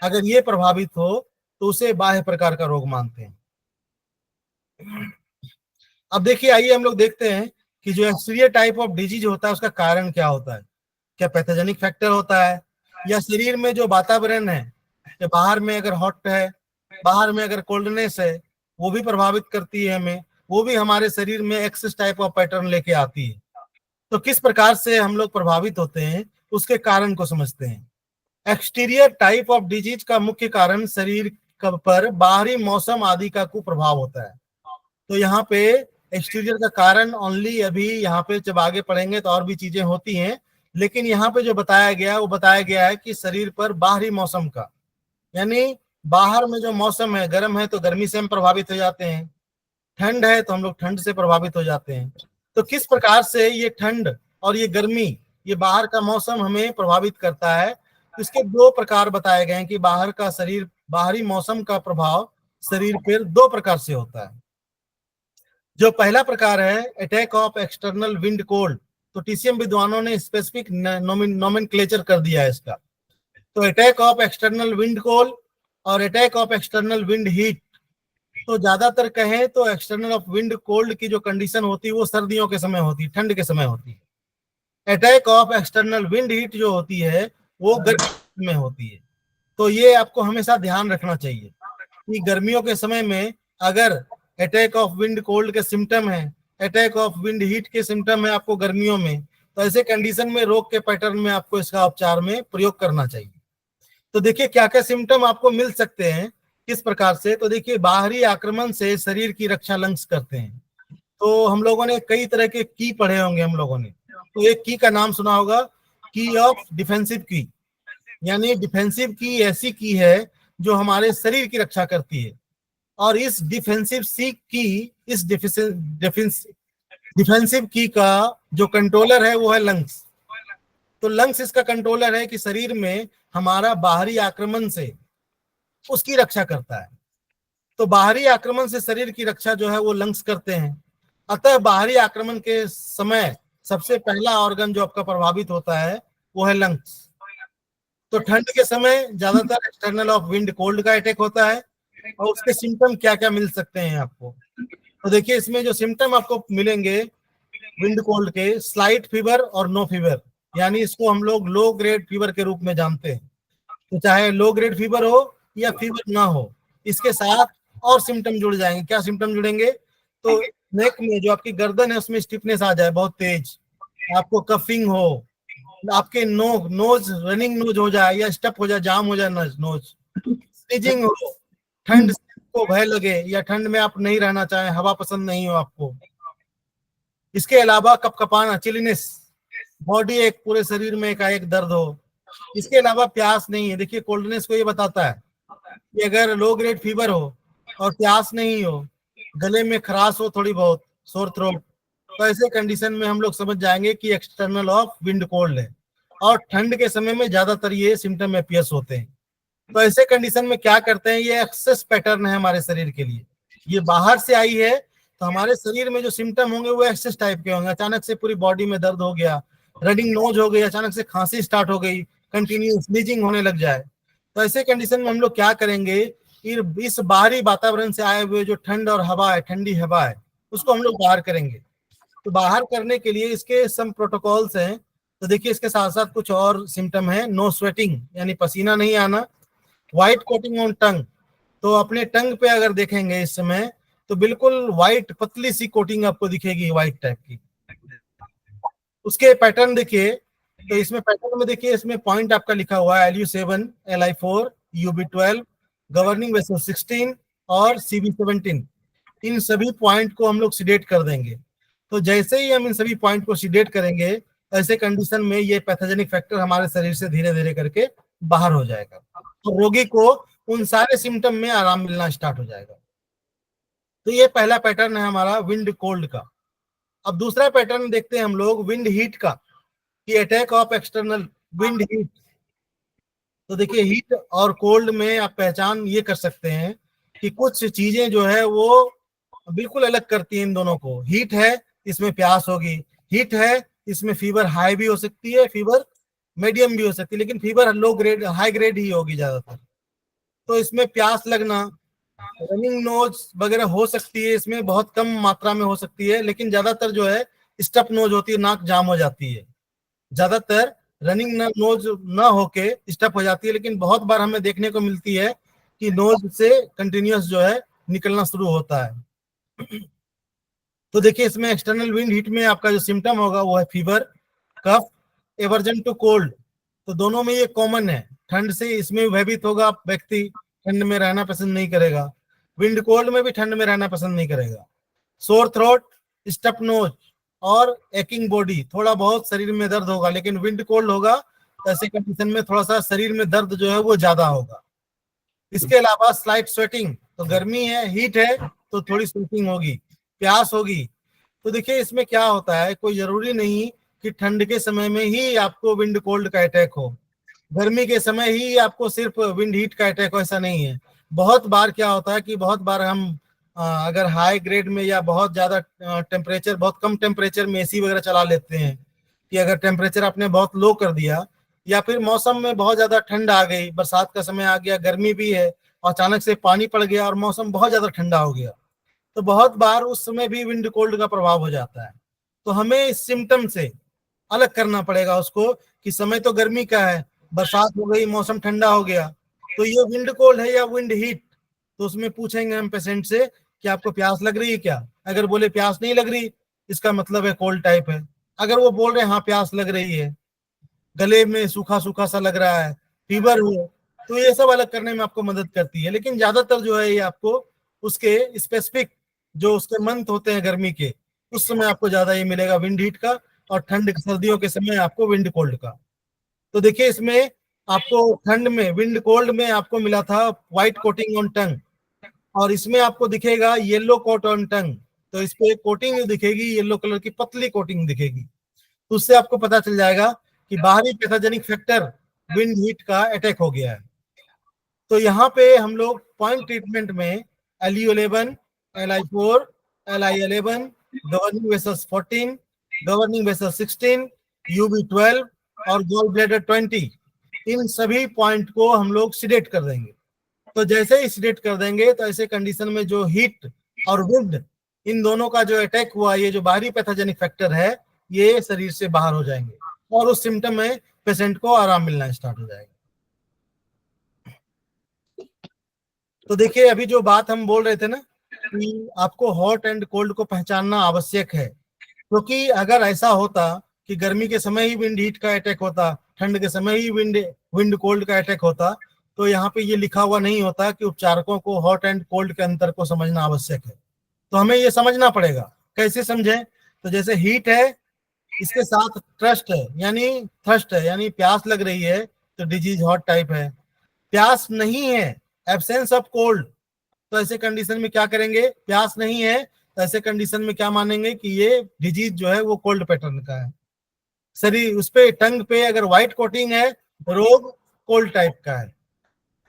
अगर ये प्रभावित हो तो उसे बाह्य प्रकार का रोग मानते हैं. अब देखिए आइए हम लोग देखते हैं कि जो एक्सटीरियर टाइप ऑफ डिजीज होता है उसका कारण क्या होता है. क्या पैथोजेनिक फैक्टर होता है, या शरीर में जो वातावरण है, कि बाहर में अगर हॉट है, बाहर में अगर कोल्डनेस है, वो भी प्रभावित करती है हमें, वो भी हमारे शरीर में एक्सेस टाइप ऑफ पैटर्न लेके आती है. तो किस प्रकार से हम लोग प्रभावित होते हैं उसके कारण को समझते हैं. एक्सटीरियर टाइप ऑफ डिजीज का मुख्य कारण शरीर पर बाहरी मौसम आदि का कुप्रभाव होता है. तो यहाँ पे एक्सटीरियर का कारण ओनली, अभी यहाँ पे जब आगे पढ़ेंगे तो और भी चीजें होती हैं, लेकिन यहाँ पे जो बताया गया वो बताया गया है कि शरीर पर बाहरी मौसम का, यानी बाहर में जो मौसम है, गर्म है तो गर्मी से हम प्रभावित हो जाते हैं, ठंड है तो हम लोग ठंड से प्रभावित हो जाते हैं। तो किस प्रकार से ये ठंड और ये गर्मी, ये बाहर का मौसम हमें प्रभावित करता है, इसके दो प्रकार बताए गए हैं कि बाहरी मौसम का प्रभाव शरीर पर दो प्रकार से होता है। जो पहला प्रकार है attack of external wind cold, तो टीसीएम विद्वानों ने स्पेसिफिक नोमेनक्लेचर कर दिया है इसका। तो attack of external wind cold और attack of external wind heat, तो ज्यादातर कहें तो एक्सटर्नल ऑफ विंड कोल्ड की जो कंडीशन होती है वो सर्दियों के समय होती है, ठंड के समय होती है। Attack of external wind heat जो होती है वो गर्मी में होती है। तो ये आपको हमेशा ध्यान रखना चाहिए कि गर्मियों के समय में अगर अटैक ऑफ विंड कोल्ड के सिम्टम है, अटैक ऑफ विंड हीट के सिम्टम है आपको गर्मियों में, तो ऐसे कंडीशन में रोग के पैटर्न में आपको इसका उपचार में प्रयोग करना चाहिए। तो देखिए क्या क्या सिम्टम आपको मिल सकते हैं किस प्रकार से। तो देखिए बाहरी आक्रमण से शरीर की रक्षा लंग्स करते हैं। तो हम लोगों ने कई तरह के की पढ़े होंगे हम लोगों ने, तो एक की का नाम सुना होगा, की ऑफ डिफेंसिव की, यानी डिफेंसिव की ऐसी की है जो हमारे शरीर की रक्षा करती है। और इस डिफेंसिव की का जो कंट्रोलर है वो है लंग्स। तो लंग्स इसका कंट्रोलर है कि शरीर में हमारा बाहरी आक्रमण से उसकी रक्षा करता है। तो बाहरी आक्रमण से शरीर की रक्षा जो है वो लंग्स करते हैं। अतः बाहरी आक्रमण के समय सबसे पहला ऑर्गन जो आपका प्रभावित होता है वो है लंग्स। तो ठंड के समय ज्यादातर एक्सटर्नल ऑफ विंड कोल्ड का अटैक होता है। और उसके सिम्टम क्या क्या मिल सकते हैं आपको, तो देखिए इसमें जो सिम्टम आपको मिलेंगे विंड कोल्ड के, स्लाइट फीवर और नो फीवर, यानी इसको हम लोग लो ग्रेड फीवर के रूप में जानते हैं। तो चाहे लो ग्रेड फीवर हो या फीवर ना हो, इसके साथ और सिम्टम जुड़ जाएंगे। क्या सिम्टम जुड़ेंगे, तो नेक में जो आपकी गर्दन है उसमें स्टिफनेस आ जाए बहुत तेज, आपको कफिंग हो, आपके नोज रनिंग नोज हो जाए या स्टप हो जाए, जाम हो जाए नोज, स्नीजिंग हो, ठंड को भय लगे या ठंड में आप नहीं रहना चाहें, हवा पसंद नहीं हो आपको। इसके अलावा कपकपाना, चिलीनेस, बॉडी एक पूरे शरीर में एकाएक दर्द हो। इसके अलावा प्यास नहीं है। देखिए कोल्डनेस को ये बताता है कि अगर लो ग्रेड फीवर हो और प्यास नहीं हो, गले में खराश हो थोड़ी बहुत, सोर थ्रोट, तो ऐसे कंडीशन में हम लोग समझ जाएंगे कि एक्सटर्नल ऑफ विंड कोल्ड है। और ठंड के समय में ज्यादातर ये सिम्टम अपीयर्स होते हैं। तो ऐसे कंडीशन में क्या करते हैं, ये एक्सेस पैटर्न है हमारे शरीर के लिए। ये बाहर से आई है तो हमारे शरीर में जो सिम्टम होंगे वो एक्सेस टाइप के होंगे। अचानक से पूरी बॉडी में दर्द हो गया, रनिंग नोज हो गई, अचानक से खांसी स्टार्ट हो गई, कंटिन्यू स्नीजिंग होने लग जाए, तो ऐसे कंडीशन में हम लोग क्या करेंगे, इस बाहरी वातावरण से आए हुए जो ठंड और हवा है, ठंडी हवा है, उसको हम लोग बाहर करेंगे। तो बाहर करने के लिए इसके सम प्रोटोकॉल्स हैं। तो देखिए इसके साथ साथ कुछ और सिम्टम है, नो स्वेटिंग यानी पसीना नहीं आना, व्हाइट कोटिंग ऑन टंग, तो अपने टंग पे अगर देखेंगे इस समय तो बिल्कुल व्हाइट पतली सी कोटिंग आपको दिखेगी व्हाइट टाइप की। उसके पैटर्न देखिए, तो इसमें पैटर्न में देखिए इसमें पॉइंट आपका लिखा हुआ है Lu7, Li4, Ub12, governing vessel 16 और Cb17। इन सभी पॉइंट को हम लोग सिडेट कर देंगे। तो जैसे ही हम इन सभी पॉइंट को सिडेट करेंगे, ऐसे कंडीशन में ये पैथोजेनिक फैक्टर हमारे शरीर से धीरे धीरे करके बाहर हो जाएगा, तो रोगी को उन सारे सिम्टम में आराम मिलना स्टार्ट हो जाएगा। तो ये पहला पैटर्न है हमारा विंड कोल्ड का। अब दूसरा पैटर्न देखते हैं हम लोग विंड हीट का, कि attack of external wind heat. तो देखिए हीट और कोल्ड में आप पहचान ये कर सकते हैं कि कुछ चीजें जो है वो बिल्कुल अलग करती हैं इन दोनों को। हीट है इसमें प्यास होगी, हीट है इसमें फीवर हाई भी हो सकती है, फीवर मीडियम भी हो सकती है, लेकिन fever low grade high grade ही होगी ज्यादातर। तो इसमें प्यास लगना, रनिंग नोज वगैरह हो सकती है, इसमें बहुत कम मात्रा में हो सकती है, लेकिन ज्यादातर जो है स्टप नोज होती है, नाक जाम हो जाती है। ज्यादातर रनिंग नोज ना होके स्टप हो जाती है, लेकिन बहुत बार हमें देखने को मिलती है कि नोज से कंटिन्यूअस जो है निकलना शुरू होता है। तो देखिए इसमें एक्सटर्नल विंड हीट में आपका जो सिम्टम होगा वो है fever, cough, aversion to cold. तो दोनों में ये कॉमन है, ठंड से इसमें भयभीत होगा व्यक्ति, ठंड में रहना पसंद नहीं करेगा, विंड कोल्ड में भी ठंड में रहना पसंद नहीं करेगा। सोर थ्रोट, स्टप नोज और एकिंग बॉडी, थोड़ा बहुत शरीर में दर्द होगा, लेकिन विंड कोल्ड होगा तो ऐसे कंडीशन में थोड़ा सा शरीर में दर्द जो है वो ज्यादा होगा। इसके अलावा स्लाइट स्वेटिंग, तो गर्मी है, हीट है तो थोड़ी स्वेटिंग होगी, प्यास होगी। तो देखिए इसमें क्या होता है, कोई जरूरी नहीं कि ठंड के समय में ही आपको विंड कोल्ड का अटैक हो, गर्मी के समय ही आपको सिर्फ विंड हीट का अटैक हो, ऐसा नहीं है। बहुत बार क्या होता है कि बहुत बार हम अगर हाई ग्रेड में या बहुत ज्यादा टेम्परेचर, बहुत कम टेम्परेचर में एसी वगैरह चला लेते हैं, कि अगर टेम्परेचर आपने बहुत लो कर दिया या फिर मौसम में बहुत ज्यादा ठंड आ गई, बरसात का समय आ गया, गर्मी भी है और अचानक से पानी पड़ गया और मौसम बहुत ज्यादा ठंडा हो गया, तो बहुत बार उस समय भी विंड कोल्ड का प्रभाव हो जाता है। तो हमें इस सिम्टम से अलग करना पड़ेगा उसको, कि समय तो गर्मी का है, बरसात हो गई, मौसम ठंडा हो गया, तो ये विंड कोल्ड है या विंड हीट। तो उसमें पूछेंगे हम पेशेंट से कि आपको प्यास लग रही है क्या, अगर बोले प्यास नहीं लग रही, इसका मतलब है कोल्ड टाइप है। अगर वो बोल रहे हैं हाँ प्यास लग रही है, गले में सूखा सूखा सा लग रहा है, फीवर हो, तो ये सब अलग करने में आपको मदद करती है। लेकिन ज्यादातर जो है ये आपको उसके स्पेसिफिक जो उसके मंथ होते हैं गर्मी के, उस समय आपको ज्यादा ये मिलेगा विंड हीट का, और ठंड सर्दियों के समय आपको विंड कोल्ड का। तो देखिए इसमें आपको ठंड में विंड कोल्ड में आपको मिला था व्हाइट कोटिंग ऑन टंग, और इसमें आपको दिखेगा येलो कोट ऑन टंग। तो इस पे कोटिंग दिखेगी, येलो कलर की पतली कोटिंग दिखेगी, तो उससे आपको पता चल जाएगा कि बाहरी पैथोजेनिक फैक्टर विंड हीट का अटैक हो गया है। तो यहाँ पे हम लोग पॉइंट ट्रीटमेंट में LU11, LI4, LI11, governing vessels 14, governing vessels 16, UV12 और गॉल ब्लैडर 20, इन सभी पॉइंट को हम लोग सिडेट कर देंगे। तो जैसे ही सिडेट कर देंगे तो ऐसे कंडीशन में जो हीट और विंड, इन दोनों का जो अटैक हुआ, ये जो बाहरी पैथोजेनिक फैक्टर है, ये शरीर से बाहर हो जाएंगे और उस सिम्टम में पेशेंट को आराम मिलना स्टार्ट हो जाएगा। तो देखिए अभी जो बात हम बोल रहे थे ना कि आपको हॉट एंड कोल्ड को पहचानना आवश्यक है, क्योंकि अगर ऐसा होता कि गर्मी के समय ही विंड हीट का अटैक होता, ठंड के समय ही विंड कोल्ड का अटैक होता, तो यहाँ पे ये लिखा हुआ नहीं होता कि उपचारकों को हॉट एंड कोल्ड के अंतर को समझना आवश्यक है। तो हमें ये समझना पड़ेगा। कैसे समझें? तो जैसे हीट है, इसके साथ थ्रस्ट है यानी प्यास लग रही है, तो डिजीज हॉट टाइप है। प्यास नहीं है, एब्सेंस ऑफ कोल्ड, तो ऐसे कंडीशन में क्या करेंगे? प्यास नहीं है तो ऐसे कंडीशन में क्या मानेंगे कि ये डिजीज जो है वो कोल्ड पैटर्न का है। शरीर उस पे टंग पे अगर व्हाइट कोटिंग है, रोग कोल्ड टाइप का है।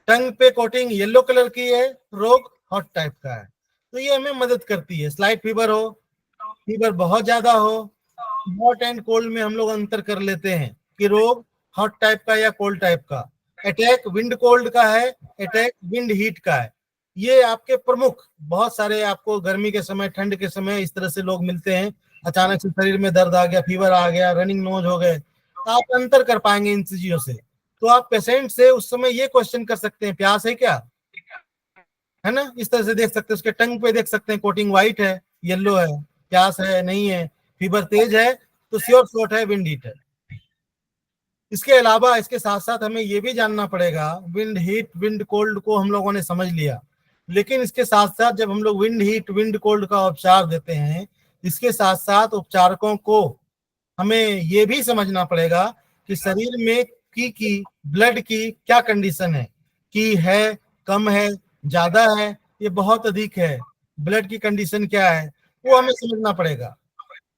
टंग पे कोटिंग येलो कलर की है, रोग हॉट टाइप का है। तो ये हमें मदद करती है। स्लाइट फीवर हो, फीवर बहुत ज्यादा हो, हॉट एंड कोल्ड में हम लोग अंतर कर लेते हैं कि रोग हॉट टाइप का या कोल्ड टाइप का, अटैक विंड कोल्ड का है, अटैक विंड हीट का है। ये आपके प्रमुख, बहुत सारे आपको गर्मी के समय, ठंड के समय इस तरह से लोग मिलते हैं, अचानक से शरीर में दर्द आ गया, फीवर आ गया, रनिंग नोज हो गए, तो आप अंतर कर पाएंगे इन चीजों से। तो आप पेशेंट से उस समय ये क्वेश्चन कर सकते हैं, प्यास है क्या, है ना, इस तरह से देख सकते हैं। उसके टंग पे देख सकते हैं कोटिंग व्हाइट है, येलो है, प्यास है नहीं है, फीवर तेज है, तो श्योर शॉट है विंड हीट है। इसके अलावा इसके साथ साथ हमें यह भी जानना पड़ेगा, विंड हीट विंड कोल्ड को हम लोगों ने समझ लिया, लेकिन इसके साथ साथ जब हम लोग विंड हीट विंड कोल्ड का उपचार देते हैं, इसके साथ साथ उपचारकों को हमें यह भी समझना पड़ेगा कि शरीर में की ब्लड की क्या कंडीशन है, कि है, कम है, ज्यादा है, ये बहुत अधिक है, ब्लड की कंडीशन क्या है, वो हमें समझना पड़ेगा।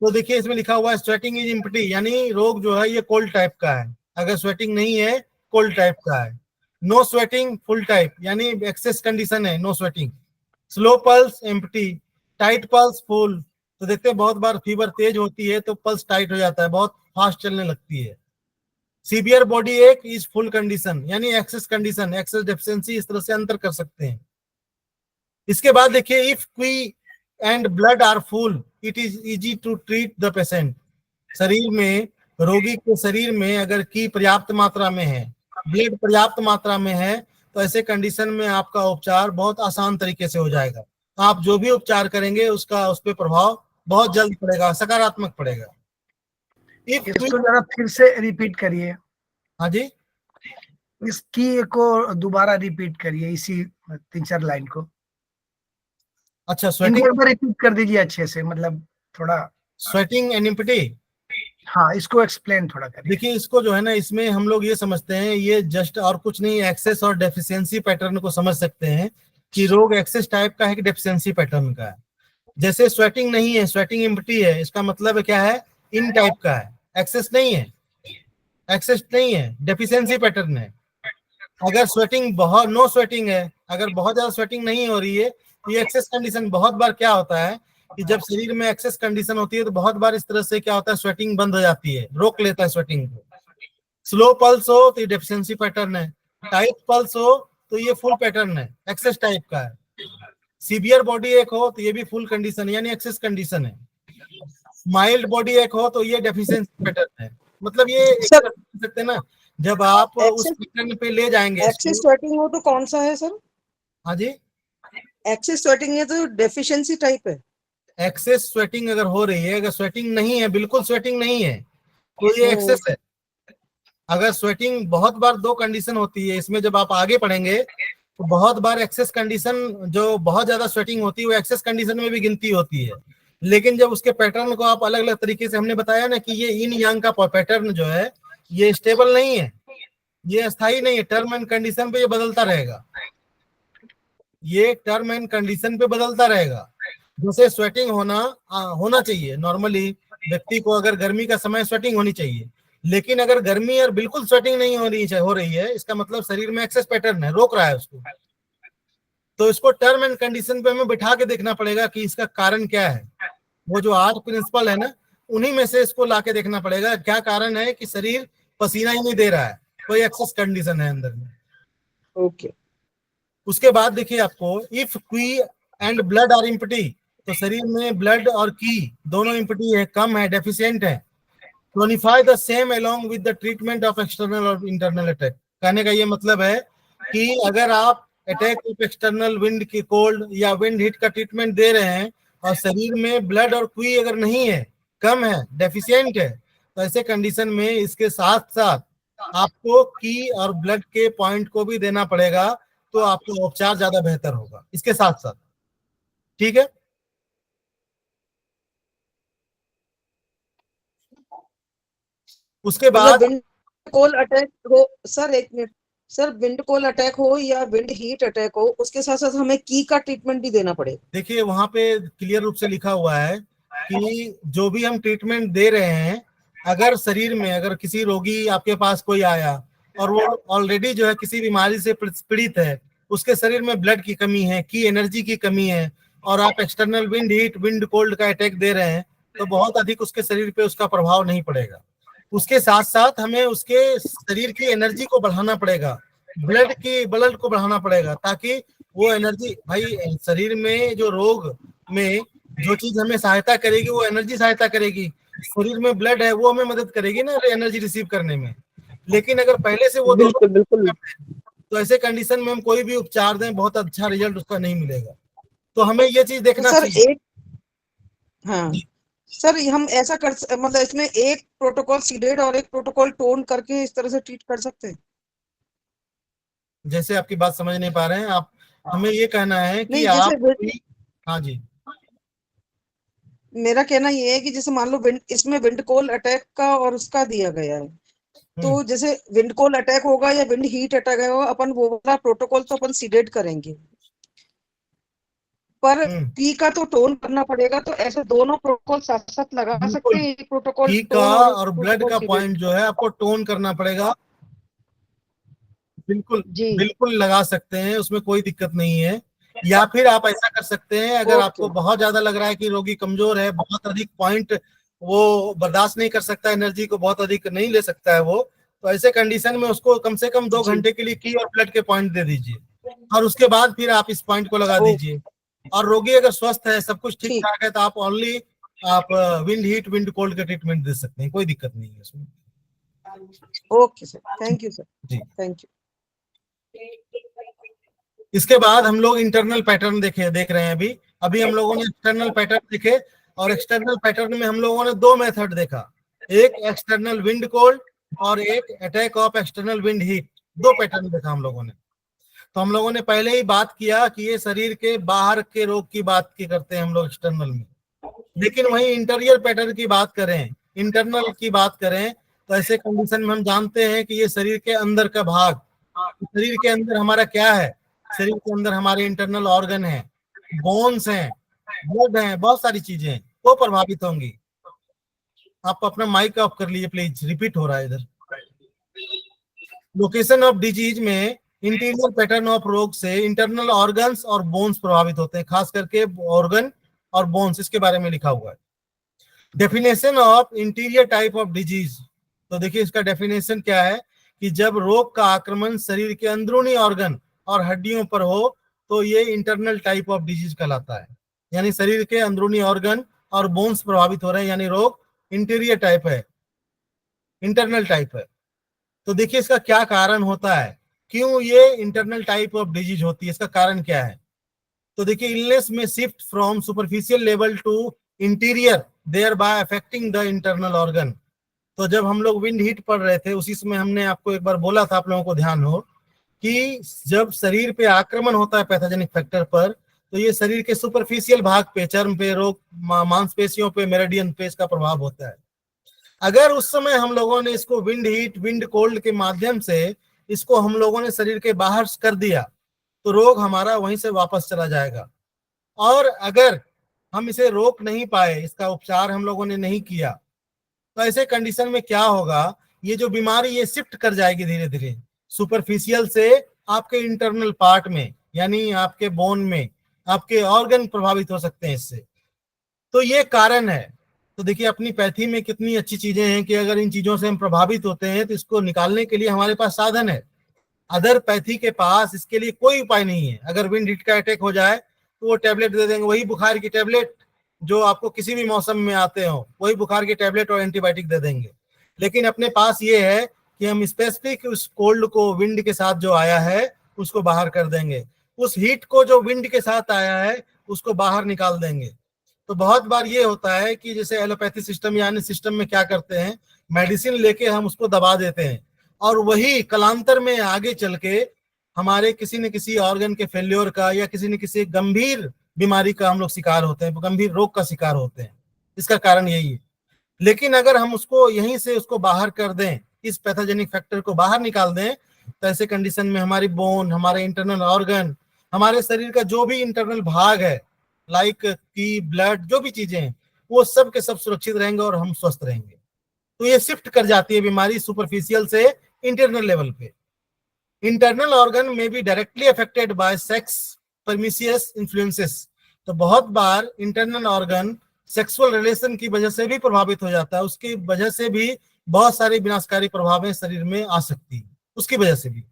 तो देखिए इसमें लिखा हुआ है स्वेटिंग इज इम्पटी, यानी रोग जो है ये कोल्ड टाइप का है। अगर स्वेटिंग नहीं है, कोल्ड टाइप का है। नो स्वेटिंग फुल टाइप, यानी एक्सेस कंडीशन है, no sweating. Slow pulse empty, tight pulse full. तो देखते हैं बहुत बार फीवर तेज होती है तो पल्स टाइट हो जाता है, बहुत फास्ट चलने लगती है। सीवियर बॉडी एक इज फुल कंडीशन, यानी एक्सेस कंडीशन, एक्सेस डेफिशिएंसी, इस तरह से अंतर कर सकते हैं। इसके बाद देखिए if qi and blood are full it is easy to treat the patient. शरीर में, रोगी के शरीर में अगर की पर्याप्त मात्रा में है, ब्लड पर्याप्त मात्रा में है, तो ऐसे कंडीशन में आपका उपचार बहुत आसान तरीके से हो जाएगा। आप जो भी उपचार करेंगे उसका उस पर प्रभाव बहुत जल्द पड़ेगा, सकारात्मक पड़ेगा। इसको जरा फिर से रिपीट करिए। हाँ जी, इसकी को दोबारा रिपीट करिए, इसी 3-4 लाइन को। अच्छा, इनको एक बार रिपीट कर दीजिए अच्छे से, मतलब थोड़ा। स्वेटिंग एंड एम्पटी, हाँ, इसको एक्सप्लेन थोड़ा करिए। देखिए, इसको जो है ना, इसमें हम लोग ये समझते हैं, ये जस्ट और कुछ नहीं, एक्सेस और डेफिशिएंसी पैटर्न को समझ सकते हैं कि रोग एक्सेस टाइप का है कि डेफिशिएंसी पैटर्न का है। जैसे स्वेटिंग नहीं है, स्वेटिंग एम्प्टी है, इसका मतलब क्या है, इन टाइप का है, एक्सेस नहीं है, एक्सेस नहीं है, डेफिशिएंसी पैटर्न है। अगर स्वेटिंग बहुत, नो स्वेटिंग है, अगर बहुत ज्यादा स्वेटिंग नहीं हो रही है, तो ये एक्सेस कंडीशन। बहुत बार क्या होता है कि जब शरीर में एक्सेस कंडीशन होती है तो बहुत बार इस तरह से क्या होता है, स्वेटिंग बंद हो जाती है, रोक लेता है स्वेटिंग को। स्लो पल्स हो तो ये डेफिशिएंसी पैटर्न है, टाइट पल्स हो तो ये फुल पैटर्न है, एक्सेस टाइप का है। सीवियर बॉडी एक हो तो ये भी फुल कंडीशन यानी एक्सेस कंडीशन है। माइल्ड बॉडी एक हो तो ये डेफिशिएंसी पैटर्न है। मतलब ये एक सर, तरह से कह सकते हैं ना, जब आप उस पैटर्न पे ले जाएंगे एक्सेस स्वेटिंग हो तो कौन सा है सर? हाँ जी, एक्सेस स्वेटिंग है तो डेफिशिएंसी टाइप है। एक्सेस स्वेटिंग अगर हो रही है, अगर स्वेटिंग नहीं है, बिल्कुल स्वेटिंग नहीं है, तो ये एक्सेस है। अगर स्वेटिंग, बहुत बार दो कंडीशन होती है इसमें, जब आप आगे पढ़ेंगे तो बहुत बार एक्सेस कंडीशन, जो बहुत ज्यादा स्वेटिंग होती है वो एक्सेस कंडीशन में भी गिनती होती है। लेकिन जब उसके पैटर्न को आप अलग अलग तरीके से, हमने बताया ना कि ये इन यांग का पैटर्न जो है ये स्टेबल नहीं है, ये अस्थाई नहीं है, टर्म एंड कंडीशन पे ये बदलता रहेगा, ये टर्म एंड कंडीशन पे बदलता रहेगा। जैसे स्वेटिंग होना चाहिए नॉर्मली, व्यक्ति को अगर गर्मी का समय स्वेटिंग होनी चाहिए, लेकिन अगर गर्मी और बिल्कुल स्वेटिंग नहीं हो रही है, इसका मतलब शरीर में एक्सेस पैटर्न है, रोक रहा है उसको। तो इसको टर्म एंड कंडीशन पे हमें बिठा के देखना पड़ेगा कि इसका कारण क्या है। वो जो 8 प्रिंसिपल है ना, उन्हीं में से इसको लाके देखना पड़ेगा क्या कारण है कि शरीर पसीना ही नहीं दे रहा है, कोई एक्सेस कंडीशन है अंदर में। ओके। उसके बाद देखिए आपको, इफ की एंड ब्लड आर इम्पटी, तो शरीर में ब्लड और की दोनों इम्पटी है, कम है, डेफिशिएंट है, टोनिफाई the same along with the treatment of external और इंटरनल अटैक। कहने का ये मतलब है कि अगर आप अटैक ऑफ एक्सटर्नल विंड की कोल्ड या विंड हीट का ट्रीटमेंट दे रहे हैं और शरीर में ब्लड और क्वी अगर नहीं है, कम है, डेफिशिएंट है, तो ऐसे कंडीशन में इसके साथ साथ आपको की और ब्लड के पॉइंट को भी देना पड़ेगा, तो आपका उपचार ज्यादा बेहतर होगा इसके साथ साथ। ठीक है, उसके बाद विंड कोल अटैक हो सर, एक मिनट सर, विंड कोल अटैक हो या विंड हीट अटैक हो, उसके साथ साथ हमें की का ट्रीटमेंट भी देना पड़ेगा। देखिए, वहां पे क्लियर रूप से लिखा हुआ है कि जो भी हम ट्रीटमेंट दे रहे हैं, अगर शरीर में, अगर किसी रोगी आपके पास कोई आया और वो ऑलरेडी जो है किसी बीमारी से पीड़ित है, उसके शरीर में ब्लड की कमी है, की एनर्जी की कमी है, और आप external wind heat, wind cold का अटैक दे रहे हैं, तो बहुत अधिक उसके शरीर पे उसका प्रभाव नहीं पड़ेगा। उसके साथ साथ हमें उसके शरीर की एनर्जी को बढ़ाना पड़ेगा, ब्लड को बढ़ाना पड़ेगा, ताकि वो एनर्जी, भाई शरीर में जो रोग में जो चीज हमें सहायता करेगी वो एनर्जी सहायता करेगी। शरीर में ब्लड है, वो हमें मदद करेगी ना एनर्जी रिसीव करने में। लेकिन अगर पहले से वो दोनों, बिल्कुल तो ऐसे कंडीशन में हम कोई भी उपचार दें, बहुत अच्छा रिजल्ट उसका नहीं मिलेगा। तो हमें ये चीज देखना सर चाहिए। हाँ सर, हम ऐसा कर मतलब इसमें एक प्रोटोकॉल सीडेड और एक प्रोटोकॉल टोन करके इस तरह से ट्रीट कर सकते हैं। जैसे आपकी बात समझ नहीं पा रहे हैं आप, हमें ये कहना है कि नहीं, आप, जैसे हाँ जी, मेरा कहना ये है कि जैसे मान लो इसमें विंड कोल अटैक का और उसका दिया गया है, तो जैसे विंड कोल अटैक होगा या विंड हीट अटैक होगा, अपन वो वाला प्रोटोकॉल तो अपन सीडेड करेंगे, पर पी का तो टोन करना पड़ेगा। तो ऐसे दोनों प्रोटोकॉल साथ साथ लगा सकते हैं, एक प्रोटोकॉल की का और ब्लड का पॉइंट जो है आपको टोन करना पड़ेगा। बिल्कुल जी बिल्कुल लगा सकते हैं, उसमें कोई दिक्कत नहीं है। या फिर आप ऐसा कर सकते हैं, अगर आपको बहुत ज्यादा लग रहा है कि रोगी कमजोर है, बहुत अधिक पॉइंट वो बर्दाश्त नहीं कर सकता, एनर्जी को बहुत अधिक नहीं ले सकता है वो, तो ऐसे कंडीशन में उसको कम से कम 2 घंटे के लिए की और ब्लड के पॉइंट दे दीजिए, और उसके बाद फिर आप इस पॉइंट को लगा दीजिए। और रोगी अगर स्वस्थ है, सब कुछ ठीक ठाक है, तो आप ओनली आप विंड हीट, विंड कोल्ड का ट्रीटमेंट दे सकते हैं, कोई दिक्कत नहीं है उसमें। Okay sir, thank you sir ji, thank you. इसके बाद हम लोग इंटरनल पैटर्न देख रहे हैं। अभी हम लोगों ने एक्सटर्नल पैटर्न देखे, और एक्सटर्नल पैटर्न में हम लोगों ने 2 मेथड देखा, एक एक्सटर्नल विंड कोल्ड और एक attack of external wind heat. 2 pattern देखा हम लोगों ने। तो हम लोगों ने पहले ही बात किया कि ये शरीर के बाहर के रोग की बात की करते हैं हम लोग एक्सटर्नल में, लेकिन वहीं इंटीरियर पैटर्न की बात करें, इंटरनल की बात करें तो ऐसे कंडीशन में हम जानते हैं कि ये शरीर के अंदर का भाग, शरीर के अंदर हमारा क्या है, शरीर के अंदर हमारे इंटरनल ऑर्गन है, बोन्स हैं, ब्लड है, बहुत सारी चीजें हैं, वो प्रभावित होंगी। आप अपना माइक ऑफ कर लीजिए प्लीज, रिपीट हो रहा है इधर। लोकेशन ऑफ डिजीज में इंटीरियर पैटर्न ऑफ रोग से इंटरनल ऑर्गन्स और बोन्स प्रभावित होते हैं, खास करके ऑर्गन और बोन्स, इसके बारे में लिखा हुआ है। Definition of interior type of disease, तो देखिए इसका डेफिनेशन क्या है कि जब रोग का आक्रमण शरीर के अंदरूनी ऑर्गन और हड्डियों पर हो तो ये इंटरनल टाइप ऑफ डिजीज कहलाता है। यानी शरीर के अंदरूनी ऑर्गन और बोन्स प्रभावित हो रहे हैं, यानी रोग इंटीरियर टाइप है, इंटरनल टाइप है। तो देखिए इसका क्या कारण होता है, क्यों ये इंटरनल टाइप ऑफ डिजीज होती है, इसका कारण क्या है। तो देखिए इलनेस में shift from superficial level to interior thereby affecting the internal organ. तो जब हम लोग विंड हीट पढ़ रहे थे उसी समय हमने आपको एक बार बोला था, आप लोगों को ध्यान हो, कि जब शरीर पे आक्रमण होता है पैथोजेनिक फैक्टर पर, तो ये शरीर के सुपरफिशियल भाग पे, चर्म पे, रोग मांसपेशियों पे, मेरिडियन पे इसका प्रभाव होता है। अगर उस समय हम लोगों ने इसको विंड हीट, विंड कोल्ड के माध्यम से इसको हम लोगों ने शरीर के बाहर कर दिया तो रोग हमारा वहीं से वापस चला जाएगा। और अगर हम इसे रोक नहीं पाए, इसका उपचार हम लोगों ने नहीं किया, तो ऐसे कंडीशन में क्या होगा, ये जो बीमारी ये शिफ्ट कर जाएगी धीरे धीरे सुपरफिशियल से आपके इंटरनल पार्ट में, यानी आपके बोन में, आपके ऑर्गन प्रभावित हो सकते हैं इससे। तो ये कारण है। तो देखिए अपनी पैथी में कितनी अच्छी चीजें हैं कि अगर इन चीजों से हम प्रभावित होते हैं तो इसको निकालने के लिए हमारे पास साधन है। अदर पैथी के पास इसके लिए कोई उपाय नहीं है। अगर विंड हीट का अटैक हो जाए तो वो टेबलेट दे देंगे, वही बुखार की टेबलेट जो आपको किसी भी मौसम में आते हो, वही बुखार की टेबलेट और एंटीबायोटिक दे देंगे। लेकिन अपने पास ये है कि हम स्पेसिफिक उस कोल्ड को विंड के साथ जो आया है उसको बाहर कर देंगे, उस हीट को जो विंड के साथ आया है उसको बाहर निकाल देंगे। तो बहुत बार ये होता है कि जैसे एलोपैथी सिस्टम या अन्य सिस्टम में क्या करते हैं, मेडिसिन लेके हम उसको दबा देते हैं और वही कालांतर में आगे चल के हमारे किसी न किसी ऑर्गन के फेल्योर का या किसी न किसी गंभीर बीमारी का हम लोग शिकार होते हैं, गंभीर रोग का शिकार होते हैं। इसका कारण यही है। लेकिन अगर हम उसको यहीं से उसको बाहर कर दें, इस पैथोजेनिक फैक्टर को बाहर निकाल दें, तो ऐसे कंडीशन में हमारी बोन, हमारे इंटरनल ऑर्गन, हमारे शरीर का जो भी इंटरनल भाग है, लाइक की ब्लड, जो भी चीजें हैं, वो सब के सब सुरक्षित रहेंगे और हम स्वस्थ रहेंगे। तो ये शिफ्ट कर जाती है बीमारी सुपरफिशियल से इंटरनल लेवल पे। इंटरनल ऑर्गन में भी directly affected by sex pernicious influences. तो बहुत बार इंटरनल ऑर्गन सेक्सुअल रिलेशन की वजह से भी प्रभावित हो जाता है, उसकी वजह से भी बहुत सारी विनाशकारी प्रभावें शरीर में आ सकती है, उसकी वजह से भी।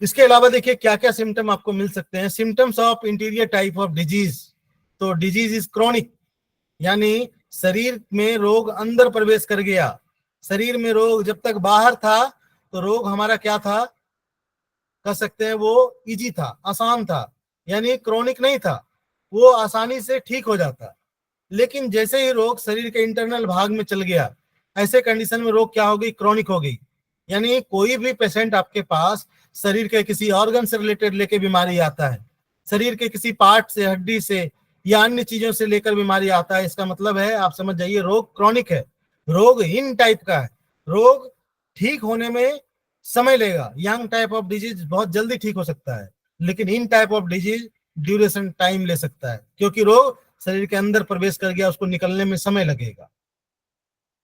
इसके अलावा देखिए क्या क्या सिम्टम आपको मिल सकते हैं। Symptoms of interior type of disease. तो डिजीज इज क्रोनिक, यानी शरीर में रोग अंदर प्रवेश कर गया। शरीर में रोग जब तक बाहर था तो रोग हमारा क्या था, कह सकते हैं वो इजी था, आसान था, यानी क्रोनिक नहीं था, वो आसानी से ठीक हो जाता। लेकिन जैसे ही रोग शरीर के इंटरनल भाग में चल गया, ऐसे कंडीशन में रोग क्या हो गई, क्रोनिक हो गई। यानी कोई भी पेशेंट आपके पास शरीर के किसी ऑर्गन से रिलेटेड लेके बीमारी आता है, शरीर के किसी पार्ट से, हड्डी से या अन्य चीजों से लेकर बीमारी आता है, इसका मतलब है आप समझ जाइए रोग क्रोनिक है, रोग इन टाइप का है। रोग ठीक होने में समय लेगा। यंग टाइप ऑफ डिजीज बहुत जल्दी ठीक हो सकता है, लेकिन इन type of disease duration time ले सकता है, क्योंकि रोग शरीर के अंदर प्रवेश कर गया, उसको निकलने में समय लगेगा।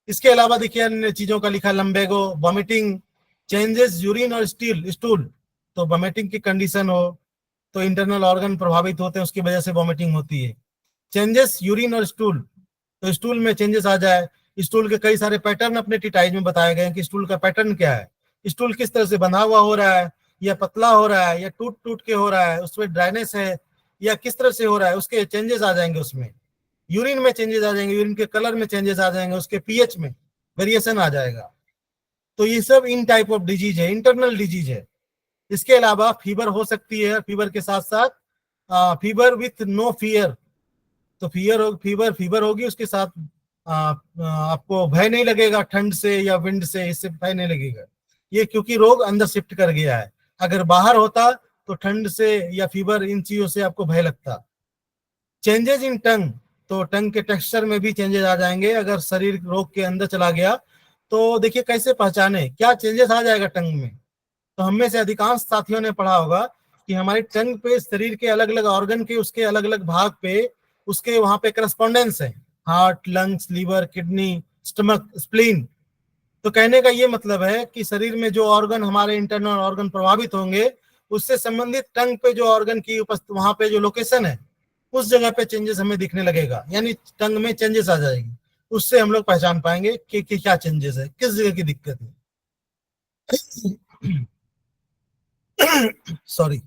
इसके अलावा देखिए अन्य चीजों का लिखा, लंबेगो, वॉमिटिंग, चेंजेस यूरिन और स्टूल। तो वॉमिटिंग की कंडीशन हो तो इंटरनल ऑर्गन प्रभावित होते हैं, उसकी वजह से वॉमिटिंग होती है। चेंजेस यूरिन और स्टूल, तो स्टूल में चेंजेस आ जाए। स्टूल के कई सारे पैटर्न अपने टिटाइज में बताए गए हैं कि स्टूल का पैटर्न क्या है, स्टूल किस तरह से बंधा हुआ हो रहा है, या पतला हो रहा है, या टूट टूट के हो रहा है, उसमें ड्राइनेस है, या किस तरह से हो रहा है, उसके चेंजेस आ जाएंगे। उसमें यूरिन में चेंजेस आ जाएंगे, यूरिन के कलर में चेंजेस आ जाएंगे, उसके पीएच में वेरिएशन आ जाएगा। तो ये सब इन टाइप ऑफ डिजीज है, इंटरनल डिजीज है। इसके अलावा फीवर हो सकती है, फीवर के साथ साथ फीवर विथ नो फियर। तो फीवर होगी, उसके साथ आपको भय नहीं लगेगा ठंड से या विंड से, इससे भय नहीं लगेगा, ये क्योंकि रोग अंदर शिफ्ट कर गया है। अगर बाहर होता तो ठंड से या फीवर, इन चीजों से आपको भय लगता। चेंजेस इन टंग, तो टंग के टेक्सचर में भी चेंजेस आ जाएंगे। अगर शरीर रोग के अंदर चला गया तो देखिए कैसे पहचाने, क्या चेंजेस आ जाएगा टंग में। तो हम में से अधिकांश साथियों ने पढ़ा होगा कि हमारी टंग पे शरीर के अलग अलग ऑर्गन के उसके अलग अलग भाग पे उसके वहां पे करस्पॉन्डेंस है, heart, lungs, liver, kidney, stomach, spleen. तो कहने का ये मतलब है कि शरीर में जो ऑर्गन हमारे इंटरनल ऑर्गन प्रभावित होंगे उससे संबंधित टंग पे जो ऑर्गन की उपस्थिति, वहां पे जो लोकेशन है उस जगह पे चेंजेस हमें दिखने लगेगा, यानी टंग में चेंजेस आ जाएगी। उससे हम लोग पहचान पाएंगे कि क्या चेंजेस है, किस जगह की दिक्कत है। सॉरी।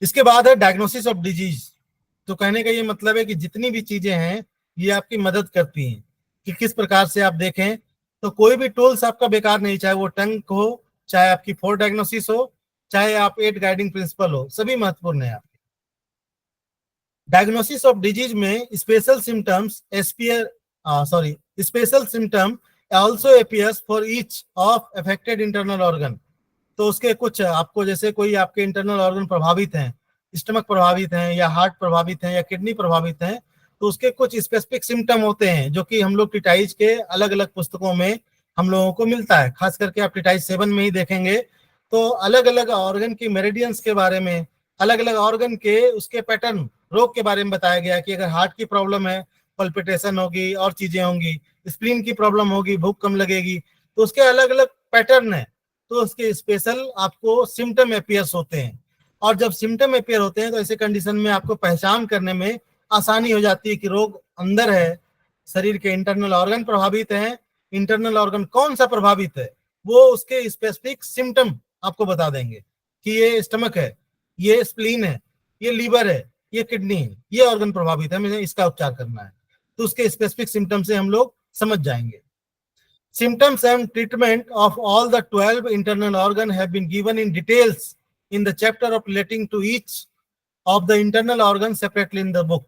इसके बाद है डायग्नोसिस ऑफ डिजीज। तो कहने का ये मतलब है कि जितनी भी चीजें हैं ये आपकी मदद करती हैं कि किस प्रकार से आप देखें। तो कोई भी टूल्स आपका बेकार नहीं, चाहे वो टंग हो, चाहे आपकी 4 डायग्नोसिस हो, चाहे आप 8 गाइडिंग प्रिंसिपल हो, सभी महत्वपूर्ण है। डायग्नोसिस ऑफ डिजीज में special symptoms special symptom also appears for each of affected internal organ. तो उसके कुछ आपको, जैसे कोई आपके इंटरनल ऑर्गन प्रभावित हैं, स्टमक प्रभावित हैं या हार्ट प्रभावित हैं या किडनी प्रभावित हैं, तो उसके कुछ स्पेसिफिक सिम्टम होते हैं जो कि हम लोग टिटाइज के अलग अलग पुस्तकों में हम लोगों को मिलता है। खास करके आप टिटाइज 7 में ही देखेंगे तो अलग अलग ऑर्गन की मेरिडियंस के बारे में, अलग अलग ऑर्गन के उसके पैटर्न, रोग के बारे में बताया गया कि अगर हार्ट की प्रॉब्लम है पल्पिटेशन होगी और चीजें होंगी, स्प्लीन की प्रॉब्लम होगी, भूख कम लगेगी, तो उसके अलग अलग पैटर्न है। तो उसके स्पेशल आपको सिम्टम अपीयर्स होते हैं। और जब सिम्टम अपीयर होते हैं तो ऐसे कंडीशन में आपको पहचान करने में आसानी हो जाती है कि रोग अंदर है, शरीर के इंटरनल ऑर्गन प्रभावित हैं। इंटरनल ऑर्गन कौन सा प्रभावित है वो उसके स्पेसिफिक सिम्टम आपको बता देंगे कि ये स्टमक है, ये स्प्लीन है, ये लीवर है, ये किडनी है, ये ऑर्गन प्रभावित है, मुझे इसका उपचार करना है। तो उसके स्पेसिफिक सिम्टम से हम लोग समझ जाएंगे। Symptoms and treatment of all the 12 internal organs have been given in details in the chapter of relating to each of the internal organs separately in the book.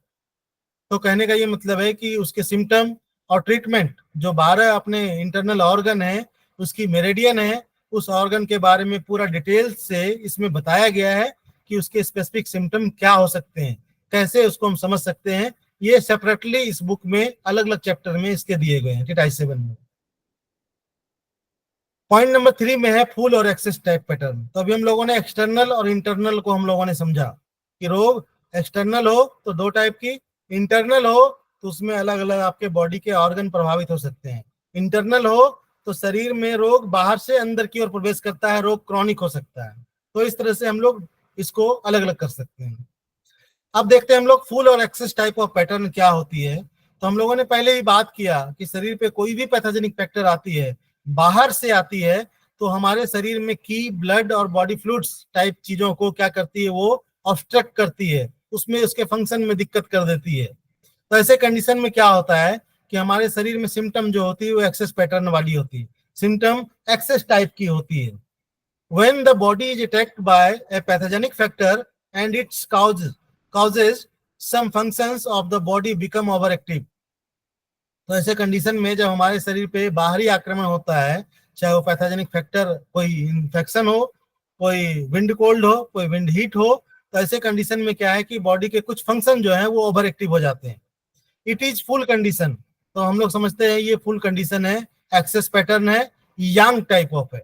तो कहने का ये मतलब है कि उसके सिम्टम और ट्रीटमेंट, जो 12 अपने इंटरनल ऑर्गन है, उसकी मेरिडियन है, उस ऑर्गन के बारे में पूरा डिटेल से इसमें बताया गया है कि उसके स्पेसिफिक सिम्टम क्या हो सकते हैं, कैसे उसको हम समझ सकते हैं। ये सेपरेटली इस बुक में अलग अलग चैप्टर में इसके दिए गए हैं, टिटाइज 7 में। पॉइंट नंबर 3 में है फुल और एक्सेस टाइप पैटर्न। तो अभी हम लोगों ने एक्सटर्नल और इंटरनल को हम लोगों ने समझा कि रोग एक्सटर्नल हो तो 2 टाइप की, इंटरनल हो तो उसमें अलग अलग आपके बॉडी के ऑर्गन प्रभावित हो सकते हैं। इंटरनल हो तो शरीर में रोग बाहर से अंदर की ओर प्रवेश करता है, रोग क्रॉनिक हो सकता है। तो इस तरह से हम लोग इसको अलग अलग कर सकते हैं। अब देखते हैं हम लोग फुल और एक्सेस टाइप ऑफ पैटर्न क्या होती है। तो हम लोगों ने पहले ही बात किया कि शरीर पे कोई भी पैथोजेनिक फैक्टर आती है, बाहर से आती है, तो हमारे शरीर में की ब्लड और बॉडी फ्लूइड्स टाइप चीजों को क्या करती है, वो ऑब्स्ट्रक्ट करती है, उसमें उसके फंक्शन में दिक्कत कर देती है। तो ऐसे कंडीशन में क्या होता है कि हमारे शरीर में सिम्टम जो होती है वो एक्सेस पैटर्न वाली होती है, सिम्टम एक्सेस टाइप की होती है। When the body is attacked by a pathogenic factor and its causes some functions of the body become overactive. तो ऐसे कंडीशन में जब हमारे शरीर पे बाहरी आक्रमण होता है, चाहे वो पैथोजेनिक फैक्टर, कोई इन्फेक्शन हो, कोई विंड कोल्ड हो, कोई विंड हीट हो, तो ऐसे कंडीशन में क्या है कि बॉडी के कुछ फंक्शन जो है वो ओवर एक्टिव हो जाते हैं। It is full condition. तो हम लोग समझते हैं ये फुल कंडीशन है, एक्सेस पैटर्न है, यंग टाइप ऑफ है।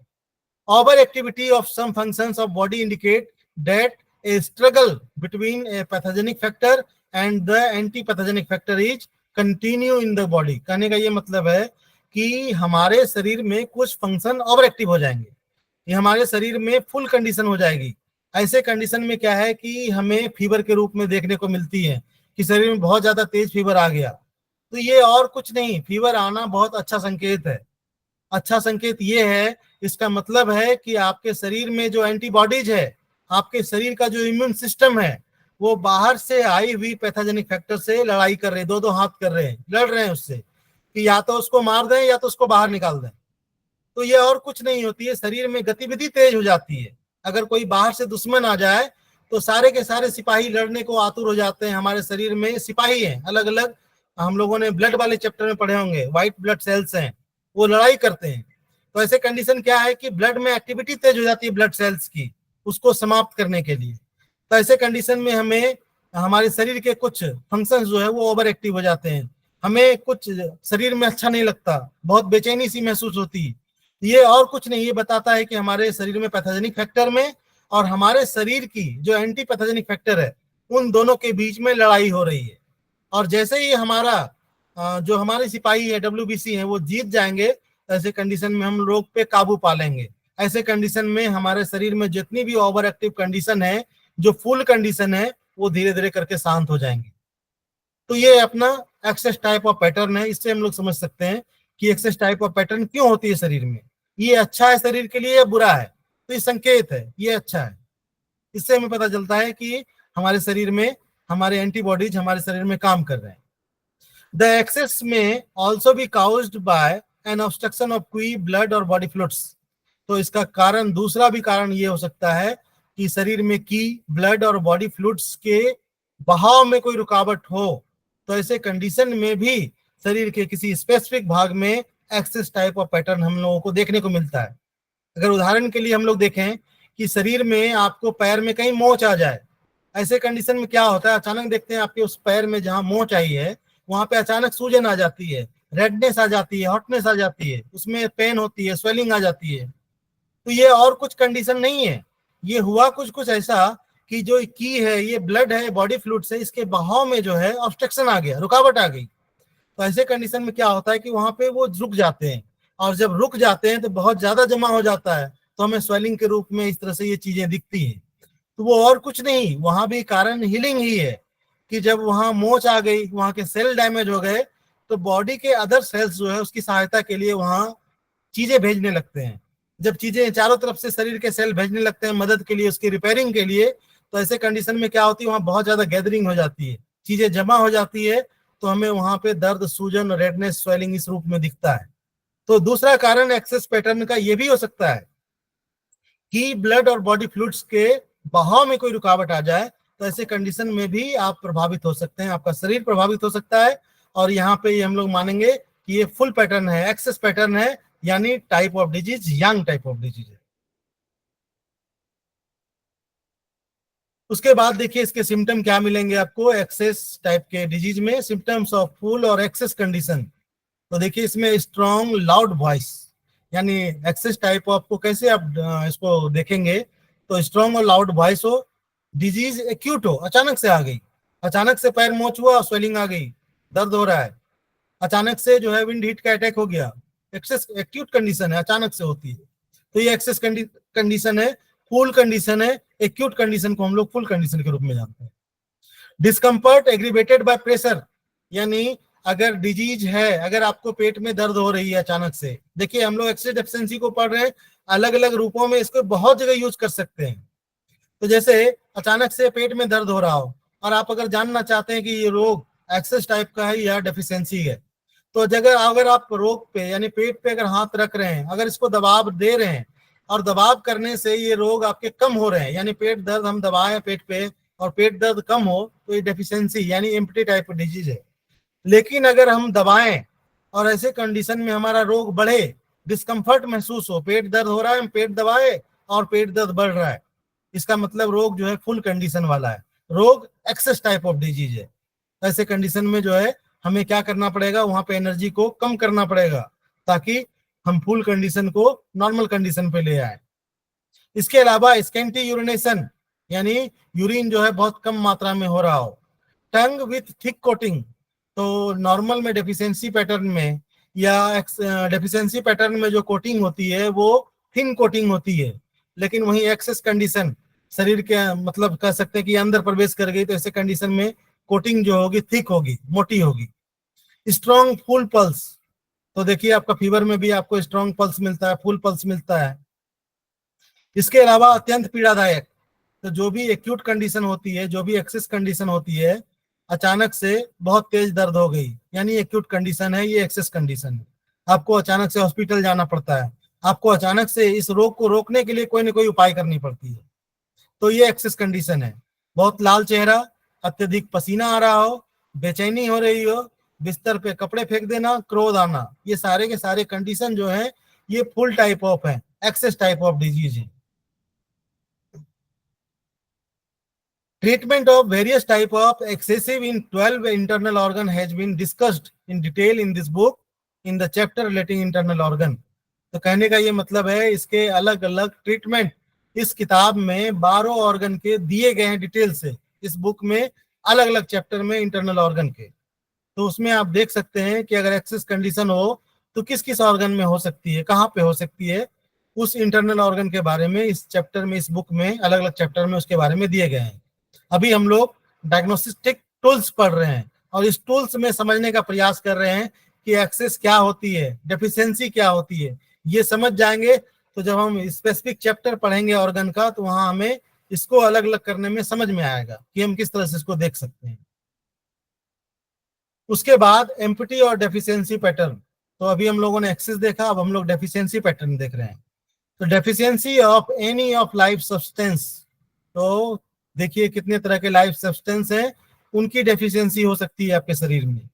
Overactivity of some functions of body indicate that a struggle between a pathogenic factor and the anti-pathogenic factor is continue in the body. कहने का ये मतलब है कि हमारे शरीर में कुछ फंक्शन ओवर एक्टिव हो जाएंगे, ये हमारे शरीर में फुल कंडीशन हो जाएगी। ऐसे कंडीशन में क्या है कि हमें फीवर के रूप में देखने को मिलती है कि शरीर में बहुत ज्यादा तेज फीवर आ गया। तो ये और कुछ नहीं, फीवर आना बहुत अच्छा संकेत है। अच्छा संकेत ये है, इसका मतलब है कि आपके शरीर में जो एंटीबॉडीज है, आपके शरीर का जो इम्यून सिस्टम है, वो बाहर से आई हुई पैथोजेनिक फैक्टर से लड़ाई कर रहे हैं, 2-2 हाथ कर रहे हैं, लड़ रहे हैं उससे कि या तो उसको मार दें या तो उसको बाहर निकाल दें। तो ये और कुछ नहीं होती है, शरीर में गतिविधि तेज हो जाती है। अगर कोई बाहर से दुश्मन आ जाए तो सारे के सारे सिपाही लड़ने को आतुर हो जाते हैं। हमारे शरीर में सिपाही हैं अलग अलग, हम लोगों ने ब्लड वाले चैप्टर में पढ़े होंगे, व्हाइट ब्लड सेल्स हैं, वो लड़ाई करते हैं। तो ऐसे कंडीशन क्या है कि ब्लड में एक्टिविटी तेज हो जाती है ब्लड सेल्स की, उसको समाप्त करने के लिए। तो ऐसे कंडीशन में हमें हमारे शरीर के कुछ फंक्शंस जो है वो ओवर एक्टिव हो जाते हैं, हमें कुछ शरीर में अच्छा नहीं लगता, बहुत बेचैनी सी महसूस होती है। ये और कुछ नहीं, ये बताता है कि हमारे शरीर में पैथोजेनिक फैक्टर में और हमारे शरीर की जो एंटी पैथोजेनिक फैक्टर है उन दोनों के बीच में लड़ाई हो रही है। और जैसे ही हमारा जो हमारे सिपाही है WBC है वो जीत जाएंगे, ऐसे कंडीशन में हम रोग पे काबू पा लेंगे। ऐसे कंडीशन में हमारे शरीर में जितनी भी ओवर एक्टिव कंडीशन है, जो फुल कंडीशन है, वो धीरे धीरे करके शांत हो जाएंगे। तो ये अपना एक्सेस टाइप ऑफ पैटर्न है। इससे हम लोग समझ सकते हैं कि एक्सेस टाइप ऑफ पैटर्न क्यों होती है शरीर में, ये अच्छा है शरीर के लिए या बुरा है। तो ये संकेत है, ये अच्छा है। इससे हमें पता चलता है कि हमारे शरीर में हमारे एंटीबॉडीज हमारे शरीर में काम कर रहे हैं। The excess may also be caused by an obstruction of qi blood और बॉडी फ्लूइड्स। तो इसका कारण, दूसरा भी कारण ये हो सकता है कि शरीर में की ब्लड और बॉडी फ्लूइड्स के बहाव में कोई रुकावट हो। तो ऐसे कंडीशन में भी शरीर के किसी स्पेसिफिक भाग में एक्सेस टाइप ऑफ पैटर्न हम लोगों को देखने को मिलता है। अगर उदाहरण के लिए हम लोग देखें कि शरीर में आपको पैर में कहीं मोच आ जाए, ऐसे कंडीशन में क्या होता है, अचानक देखते हैं आपके उस पैर में जहां मोच आई है वहां पे अचानक सूजन आ जाती है, रेडनेस आ जाती है, हॉटनेस आ जाती है, उसमें पेन होती है, स्वेलिंग आ जाती है। तो ये और कुछ कंडीशन नहीं है, ये हुआ कुछ कुछ ऐसा कि जो की है, ये ब्लड है, बॉडी फ्लूइड से, इसके बहाव में जो है ऑब्स्ट्रक्शन आ गया, रुकावट आ गई। तो ऐसे कंडीशन में क्या होता है कि वहां पे वो रुक जाते हैं, और जब रुक जाते हैं तो बहुत ज्यादा जमा हो जाता है, तो हमें स्वेलिंग के रूप में इस तरह से ये चीजें दिखती हैं। तो वो और कुछ नहीं, वहां भी कारण हीलिंग ही है कि जब वहां मोच आ गई, वहां के सेल डैमेज हो गए, तो बॉडी के अदर सेल्स जो है उसकी सहायता के लिए वहां चीजें भेजने लगते हैं। जब चीजें चारों तरफ से शरीर के सेल भेजने लगते हैं मदद के लिए, उसकी रिपेयरिंग के लिए, तो ऐसे कंडीशन में क्या होती है, वहां बहुत ज्यादा गैदरिंग हो जाती है, चीजें जमा हो जाती है, तो हमें वहां पे दर्द, सूजन, रेडनेस, स्वेलिंग इस रूप में दिखता है। तो दूसरा कारण एक्सेस पैटर्न का ये भी हो सकता है कि ब्लड और बॉडी फ्लूइड्स के बहाव में कोई रुकावट आ जाए, तो ऐसे कंडीशन में भी आप प्रभावित हो सकते हैं, आपका शरीर प्रभावित हो सकता है। और यहाँ पे ये हम लोग मानेंगे कि ये फुल पैटर्न है, एक्सेस पैटर्न है, यानी type of disease young type of disease है। उसके बाद देखिए इसके सिम्टम क्या मिलेंगे आपको एक्सेस टाइप के डिजीज में, सिम्टम्स ऑफ फुल और एक्सेस कंडीशन। तो देखिए इसमें स्ट्रॉन्ग लाउड वॉइस, यानी एक्सेस टाइप ऑफ को कैसे आप इसको देखेंगे, तो स्ट्रॉन्ग और लाउड वॉइस हो, डिजीज एक्यूट हो, अचानक से आ गई, अचानक से पैर मोच हुआ, स्वेलिंग आ गई, दर्द हो रहा है, अचानक से जो है विंड हीट का अटैक हो गया, एक्सेस एक्यूट कंडीशन है, अचानक से होती है। तो ये एक्सेस कंडीशन है, फुल कंडीशन है। एक्यूट कंडीशन को हम लोग फुल कंडीशन के रूप में जानते हैं। डिस्कम्फर्ट एग्रीवेटेड बाय प्रेशर, यानी अगर डिजीज है, अगर आपको पेट में दर्द हो रही है अचानक से, देखिए हम लोग एक्सेस डेफिशिएंसी को पढ़ रहे हैं, अलग अलग रूपों में इसको बहुत जगह यूज कर सकते हैं। तो जैसे अचानक से पेट में दर्द हो रहा हो और आप अगर जानना चाहते हैं कि ये रोग एक्सेस टाइप का है या डेफिशिएंसी है, तो जगह अगर आप रोग पे यानी पेट पे अगर हाथ रख रहे हैं, अगर इसको दबाव दे रहे हैं और दबाव करने से ये रोग आपके कम हो रहे हैं, यानी पेट दर्द हम दबाएं पेट पे और पेट दर्द कम हो, तो ये डेफिशिएंसी यानी एम्प्टी टाइप डिजीज है। लेकिन अगर हम दबाएं और ऐसे कंडीशन में हमारा रोग बढ़े, डिस्कम्फर्ट महसूस हो, पेट दर्द हो रहा है, हम पेट दबाए और पेट दर्द बढ़ रहा है, इसका मतलब रोग जो है फुल कंडीशन वाला है, रोग एक्सेस टाइप ऑफ डिजीज है। ऐसे कंडीशन में जो है हमें क्या करना पड़ेगा, वहां पे एनर्जी को कम करना पड़ेगा ताकि हम फुल कंडीशन को नॉर्मल कंडीशन पे ले आए। इसके अलावा स्कैंटी यूरिनेशन, यानी यूरिन जो है बहुत कम मात्रा में हो रहा हो। टंग विथ थिक कोटिंग, तो नॉर्मल में डेफिशिएंसी पैटर्न में या डेफिशिएंसी पैटर्न में जो कोटिंग होती है वो थिन कोटिंग होती है, लेकिन वही एक्सेस कंडीशन शरीर के मतलब कह सकते हैं कि अंदर प्रवेश कर गई, तो ऐसे कंडीशन में कोटिंग जो होगी थिक होगी, मोटी होगी। स्ट्रॉन्ग फुल पल्स, तो देखिए आपका फीवर में भी आपको स्ट्रॉन्ग पल्स मिलता है, फुल पल्स मिलता है। इसके अलावा अत्यंत पीड़ादायक, तो जो भी एक्यूट कंडीशन होती है, जो भी एक्सेस कंडीशन होती है, अचानक से बहुत तेज दर्द हो गई, यानी एक्यूट कंडीशन है, ये एक्सेस कंडीशन है, आपको अचानक से हॉस्पिटल जाना पड़ता है, आपको अचानक से इस रोग को रोकने के लिए कोई ना कोई उपाय करनी पड़ती है, तो ये एक्सेस कंडीशन है। बहुत लाल चेहरा, अत्यधिक पसीना आ रहा हो, बेचैनी हो रही हो, बिस्तर पे कपड़े फेंक देना, क्रोध आना, ये सारे के सारे कंडीशन जो है ये फुल टाइप ऑफ है, एक्सेस टाइप ऑफ डिजीज है। Treatment of various type of excessive in 12 internal organ has been discussed in detail in this book in the chapter relating internal organ. तो कहने का ये मतलब है इसके अलग अलग ट्रीटमेंट इस किताब में 12 ऑर्गन के दिए गए हैं डिटेल से, इस बुक में अलग अलग चैप्टर में इंटरनल ऑर्गन के। तो उसमें आप देख सकते हैं कि अगर एक्सेस कंडीशन हो तो किस किस ऑर्गन में हो सकती है, कहाँ पे हो सकती है, उस इंटरनल ऑर्गन के बारे में इस चैप्टर में, इस बुक में अलग अलग चैप्टर में उसके बारे में दिए गए हैं। अभी हम लोग डायग्नोस्टिक टूल्स पढ़ रहे हैं और इस टूल्स में समझने का प्रयास कर रहे हैं कि एक्सेस क्या होती है, डेफिशिएंसी क्या होती है। ये समझ जाएंगे तो जब हम स्पेसिफिक चैप्टर पढ़ेंगे ऑर्गन का तो वहां हमें इसको अलग अलग करने में समझ में आएगा कि हम किस तरह से इसको देख सकते हैं। उसके बाद एम्पटी और डेफिशिएंसी पैटर्न। तो अभी हम लोगों ने एक्सेस देखा, अब हम लोग डेफिशिएंसी पैटर्न देख रहे हैं। तो deficiency of any of life substance, तो देखिए कितने तरह के लाइफ सब्सटेंस हैं, उनकी डेफिशिएंसी हो सकती है आपके शरीर में।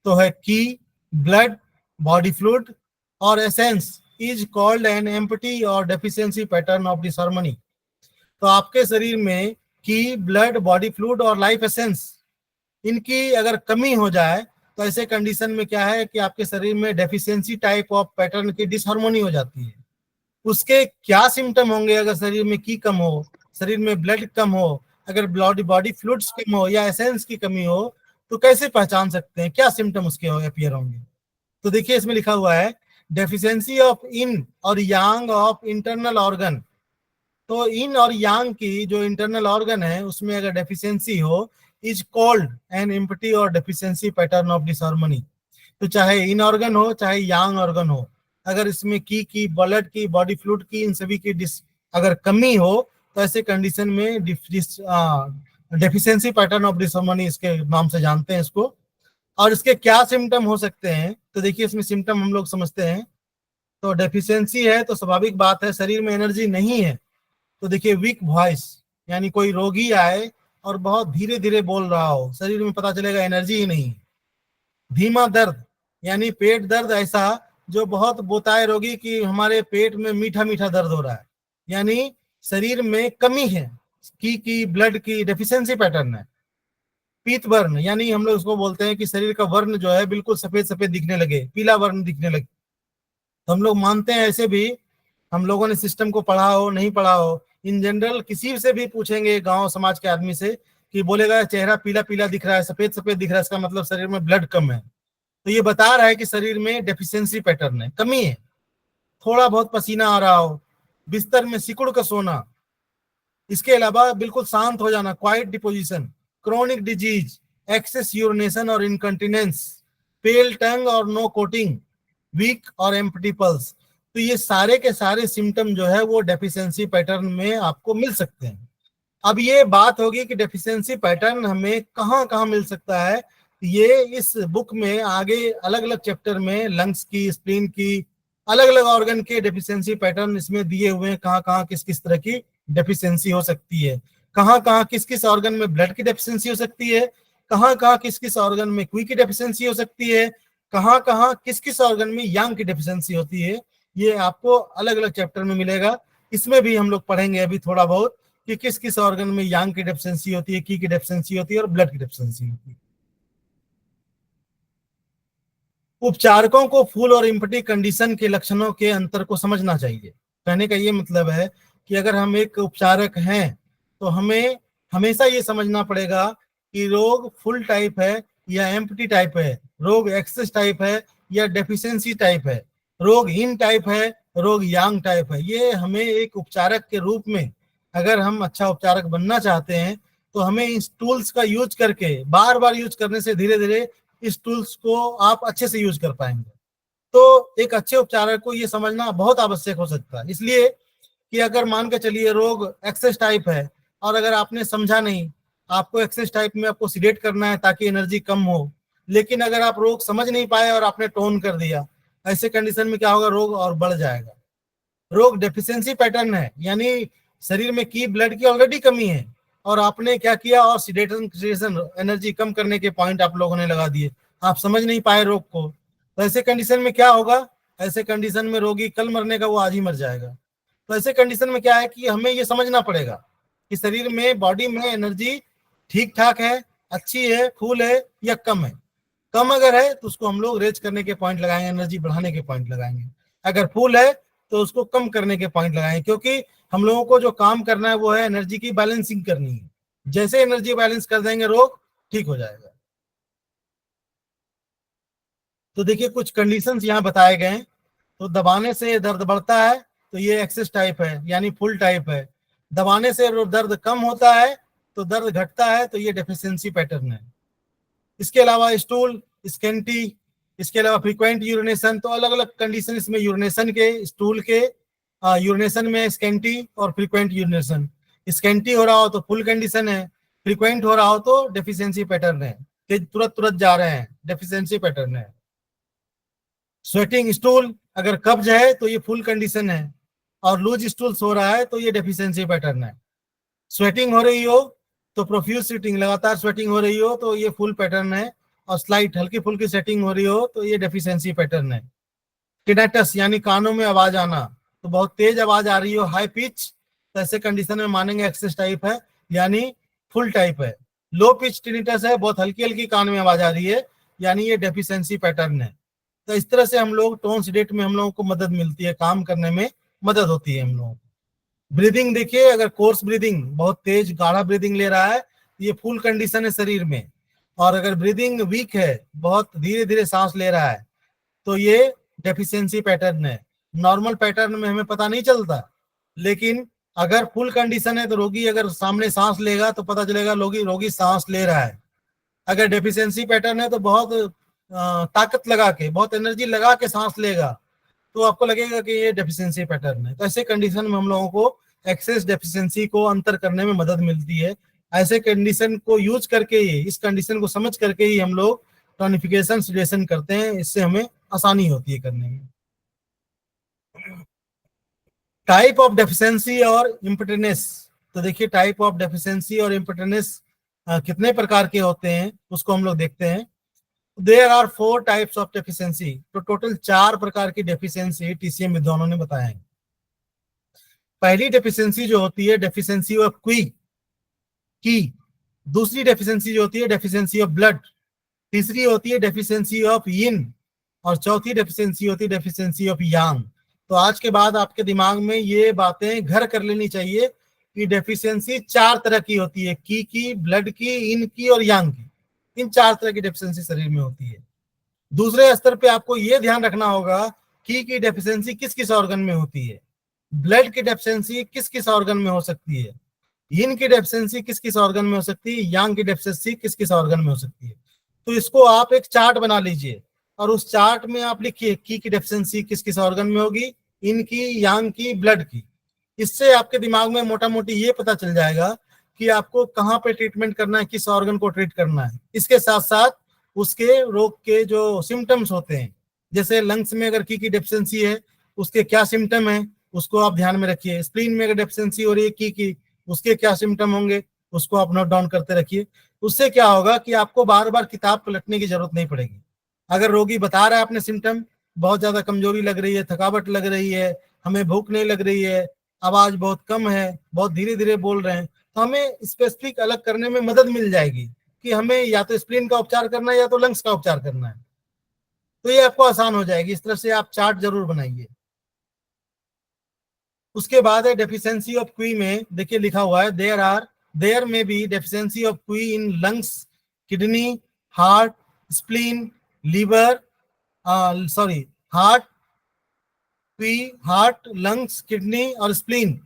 तो है की, ब्लड, बॉडी फ्लूइड और essence is called an empty और डेफिशिएंसी पैटर्न ऑफ डिसहार्मनी। तो आपके शरीर में की, ब्लड, बॉडी फ्लूइड और लाइफ एसेंस, इनकी अगर कमी हो जाए तो ऐसे कंडीशन में क्या है कि आपके शरीर में डेफिशिएंसी टाइप ऑफ पैटर्न की डिसहार्मनी हो जाती है। उसके क्या सिम्टम होंगे? अगर शरीर में की कम हो, शरीर में ब्लड कम हो, अगर बॉडी फ्लूइड्स कम हो या एसेंस की कमी हो, तो कैसे पहचान सकते हैं, क्या सिम्टम उसके अपीयर होंगे? तो देखिए इसमें लिखा हुआ है डेफिशिएंसी ऑफ इन और यांग ऑफ इंटरनल ऑर्गन। तो इन और यांग की जो इंटरनल ऑर्गन है उसमें अगर डेफिशिएंसी हो इज कॉल्ड एन एम्पटी और डेफिशिएंसी पैटर्न ऑफ डिसहार्मनी। तो चाहे इन ऑर्गन हो चाहे यांग ऑर्गन हो, अगर इसमें की, ब्लड की, बॉडी फ्लूइड की, इन सभी की अगर कमी हो तो ऐसे कंडीशन में डेफिशिएंसी पैटर्न ऑफ डिसहार्मनी इसके नाम से जानते हैं इसको। और इसके क्या सिम्टम हो सकते हैं? तो देखिए इसमें सिम्टम हम लोग समझते हैं। तो डेफिशिएंसी है तो स्वाभाविक बात है शरीर में एनर्जी नहीं है। तो देखिए वीक वॉइस, यानी कोई रोगी आए और बहुत धीरे धीरे बोल रहा हो, शरीर में पता चलेगा एनर्जी ही नहीं। धीमा दर्द, यानी पेट दर्द ऐसा जो बहुत बताए रोगी कि हमारे पेट में मीठा मीठा दर्द हो रहा है, यानी शरीर में कमी है की ब्लड की डेफिशिएंसी पैटर्न है। पीत वर्ण, यानी हम लोग उसको बोलते हैं कि शरीर का वर्ण जो है बिल्कुल सफेद सफेद दिखने लगे, पीला वर्ण दिखने लगे। तो हम लोग मानते हैं, ऐसे भी हम लोगों ने सिस्टम को पढ़ा हो नहीं पढ़ा हो, इन जनरल किसी से भी पूछेंगे गांव समाज के आदमी से कि बोलेगा चेहरा पीला पीला दिख रहा है, सफेद सफेद दिख रहा है, इसका मतलब शरीर में ब्लड कम है। तो ये बता रहा है कि शरीर में डेफिशिएंसी पैटर्न है, कमी है। थोड़ा बहुत पसीना आ रहा हो, बिस्तर में सिकुड़ कर सोना, इसके अलावा बिल्कुल शांत हो जाना, quiet disposition, chronic disease, excess urination और इनकंटिनेंस, पेल टंग और नो कोटिंग, वीक और एम्प्टी पल्स। तो ये सारे के सारे सिम्टम जो है वो डेफिशिएंसी पैटर्न में आपको मिल सकते हैं। अब ये बात होगी कि डेफिशिएंसी पैटर्न हमें कहाँ कहाँ मिल सकता है। ये इस बुक में आगे अलग अलग चैप्टर में लंग्स की, स्प्लीन की, अलग अलग ऑर्गन के डेफिशिएंसी पैटर्न इसमें दिए हुए हैं, कहाँ कहाँ किस किस तरह की डेफिशिएंसी हो सकती है, कहाँ कहाँ किस किस ऑर्गन में ब्लड की डेफिशिएंसी हो सकती है, कहाँ कहाँ किस किस ऑर्गन में क्वी की डेफिशिएंसी हो सकती है, कहाँ कहाँ किस किस ऑर्गन में यांग की डेफिशिएंसी होती है। ये आपको अलग अलग चैप्टर में मिलेगा। इसमें भी हम लोग पढ़ेंगे अभी थोड़ा बहुत कि किस किस ऑर्गन में यांग की डेफिशिएंसी होती है, की डेफिशिएंसी होती है और ब्लड की डेफिशिएंसी होती है। उपचारकों को फुल और इम्पटी कंडीशन के लक्षणों के अंतर को समझना चाहिए। कहने का ये मतलब है कि अगर हम एक उपचारक हैं तो हमें हमेशा ये समझना पड़ेगा कि रोग फुल टाइप है या एम्पटी टाइप है, रोग एक्सेस टाइप है या डेफिशिएंसी टाइप है, रोग इन टाइप है, रोग यांग टाइप है। ये हमें एक उपचारक के रूप में, अगर हम अच्छा उपचारक बनना चाहते हैं तो हमें इस टूल्स का यूज करके, बार बार यूज करने से धीरे धीरे इस टूल्स को आप अच्छे से यूज कर पाएंगे। तो एक अच्छे उपचारक को ये समझना बहुत आवश्यक हो सकता है। इसलिए कि अगर मान के चलिए रोग एक्सेस टाइप है और अगर आपने समझा नहीं, आपको एक्सेस टाइप में आपको सीडेट करना है ताकि एनर्जी कम हो, लेकिन अगर आप रोग समझ नहीं पाए और आपने टोन कर दिया, ऐसे कंडीशन में क्या होगा, रोग और बढ़ जाएगा। रोग डेफिशिएंसी पैटर्न है, यानी शरीर में की ब्लड की ऑलरेडी कमी है और आपने क्या किया, और सीडेशन एनर्जी कम करने के पॉइंट आप लोगों ने लगा दिए, आप समझ नहीं पाए रोग को। तो ऐसे कंडीशन में क्या होगा, ऐसे कंडीशन में रोगी कल मरने का वो आज ही मर जाएगा। तो ऐसे कंडीशन में क्या है कि हमें ये समझना पड़ेगा कि शरीर में, बॉडी में एनर्जी ठीक ठाक है, अच्छी है, फुल है या कम है। कम अगर है तो उसको हम लोग रेज करने के पॉइंट लगाएंगे, एनर्जी बढ़ाने के पॉइंट लगाएंगे। अगर फुल है तो उसको कम करने के पॉइंट लगाएंगे, क्योंकि हम लोगों को जो काम करना है वो है एनर्जी की बैलेंसिंग करनी है। जैसे एनर्जी बैलेंस कर देंगे रोग ठीक हो जाएगा। तो देखिए कुछ कंडीशंस यहाँ बताए गए हैं। तो दबाने से दर्द बढ़ता है तो ये एक्सेस टाइप है, यानी फुल टाइप है। दबाने से दर्द कम होता है तो दर्द घटता है, तो ये डेफिशिएंसी पैटर्न है। इसके अलावा स्टूल, स्केंटी, इसके अलावा फ्रीक्वेंट यूरिनेशन, तो अलग अलग कंडीशन इसमें यूरिनेशन के, स्टूल के, यूरिनेशन में स्केंटी और फ्रीक्वेंट यूरिनेशन। स्केंटी हो रहा हो तो फुल कंडीशन है, फ्रीक्वेंट हो रहा हो तो डेफिशिएंसी पैटर्न है, कि तुरंत तुरंत जा रहे हैं, डेफिशिएंसी पैटर्न है। स्वेटिंग स्टूल, अगर कब्ज है तो ये फुल कंडीशन है, और लूज स्टूल्स हो रहा है तो ये डेफिशिएंसी पैटर्न है। स्वेटिंग हो रही हो तो प्रोफ्यूज स्वेटिंग, लगातार स्वेटिंग हो रही हो तो ये फुल पैटर्न है, और स्लाइट हल्की फुल्की सेटिंग हो रही हो तो ये डेफिशिएंसी पैटर्न है। टिनेटस यानी कानों में आवाज आना, तो बहुत तेज आवाज आ रही हो, हाई पिच, तो ऐसे कंडीशन में मानेंगे एक्सेस टाइप है, यानी फुल टाइप है। लो पिच टिनेटस है, बहुत हल्की हल्की कान में आवाज आ रही है, यानी ये डेफिशिएंसी पैटर्न है। तो इस तरह से हम लोग टोन सीडेट में हम लोगों को मदद मिलती है, काम करने में मदद होती है हम लोगों को। ब्रीदिंग देखिए, अगर कोर्स ब्रीदिंग, बहुत तेज गाढ़ा ब्रीदिंग ले रहा है, ये फुल कंडीशन है शरीर में। और अगर ब्रीदिंग वीक है, बहुत धीरे धीरे सांस ले रहा है, तो ये डेफिशिएंसी पैटर्न है। नॉर्मल पैटर्न में हमें पता नहीं चलता, लेकिन अगर फुल कंडीशन है तो रोगी अगर सामने सांस लेगा तो पता चलेगा रोगी सांस ले रहा है। अगर डेफिशिएंसी पैटर्न है तो बहुत ताकत लगा के, बहुत एनर्जी लगा के सांस लेगा, तो आपको लगेगा कि ये डेफिशिएंसी पैटर्न है। तो ऐसे कंडीशन में हम लोगों को एक्सेस डेफिशिएंसी को अंतर करने में मदद मिलती है। ऐसे कंडीशन को यूज करके ही, इस कंडीशन को समझ करके ही हम लोग टोनिफिकेशन सिचुएशन करते हैं, इससे हमें आसानी होती है करने में। टाइप ऑफ डेफिशिएंसी और इम्पोर्टेंस, तो देखिए टाइप ऑफ डेफिशिएंसी और इम्पोर्टेंस कितने प्रकार के होते हैं उसको हम लोग देखते हैं। There are 4 types of deficiency, तो टोटल 4 प्रकार की डेफिशिएंसी टीसीएम विद्वानों ने बताया है। पहली डेफिशिएंसी जो होती है डेफिशिएंसी ऑफ की, दूसरी डेफिशिएंसी जो होती है डेफिशिएंसी ऑफ ब्लड, तीसरी होती है डेफिशिएंसी ऑफ यिन, और चौथी डेफिशिएंसी होती है डेफिशिएंसी ऑफ यांग। तो आज के बाद आपके दिमाग में ये बातें घर कर लेनी चाहिए कि डेफिशिएंसी 4 तरह की होती है, की, ब्लड की, इन की और यांग की। इन 4 तरह की डेफिशिएंसी शरीर में होती है। दूसरे स्तर पे आपको ये ध्यान रखना होगा की डेफिशिएंसी किस किस ऑर्गन में होती है, ब्लड की डेफिशिएंसी किस किस ऑर्गन में हो सकती है, यिन की डेफिशिएंसी किस किस ऑर्गन में हो सकती है, यांग की डेफिशिएंसी किस किस ऑर्गन में हो सकती है। तो इसको आप एक चार्ट बना लीजिए, और उस चार्ट में आप लिखिए की डेफिशिएंसी किस किस ऑर्गन में होगी, इन की, यांग की, ब्लड की। इससे आपके दिमाग में मोटा मोटी ये पता चल जाएगा कि आपको कहाँ पे ट्रीटमेंट करना है, किस ऑर्गन को ट्रीट करना है। इसके साथ साथ उसके रोग के जो सिम्टम्स होते हैं, जैसे लंग्स में अगर की डेफिशिएंसी है उसके क्या सिम्टम है उसको आप ध्यान में रखिए। स्प्लीन में अगर डेफिशिएंसी हो रही है की उसके क्या सिम्टम होंगे उसको आप नोट डाउन करते रखिए। उससे क्या होगा कि आपको बार बार किताब पलटने की जरूरत नहीं पड़ेगी। अगर रोगी बता रहा है अपने सिम्टम, बहुत ज्यादा कमजोरी लग रही है, थकावट लग रही है, हमें भूख नहीं लग रही है, आवाज बहुत कम है, बहुत धीरे धीरे बोल रहे हैं, तो हमें स्पेसिफिक अलग करने में मदद मिल जाएगी कि हमें या तो स्प्लीन का उपचार करना है या तो लंग्स का उपचार करना है। तो ये आपको आसान हो जाएगी। इस तरह से आप चार्ट जरूर बनाइए। उसके बाद है डेफिशिएंसी ऑफ क्वी में, देखिए लिखा हुआ है there may be deficiency of qi in lungs, kidney, heart, spleen, liver, heart, lungs, kidney और स्प्लीन,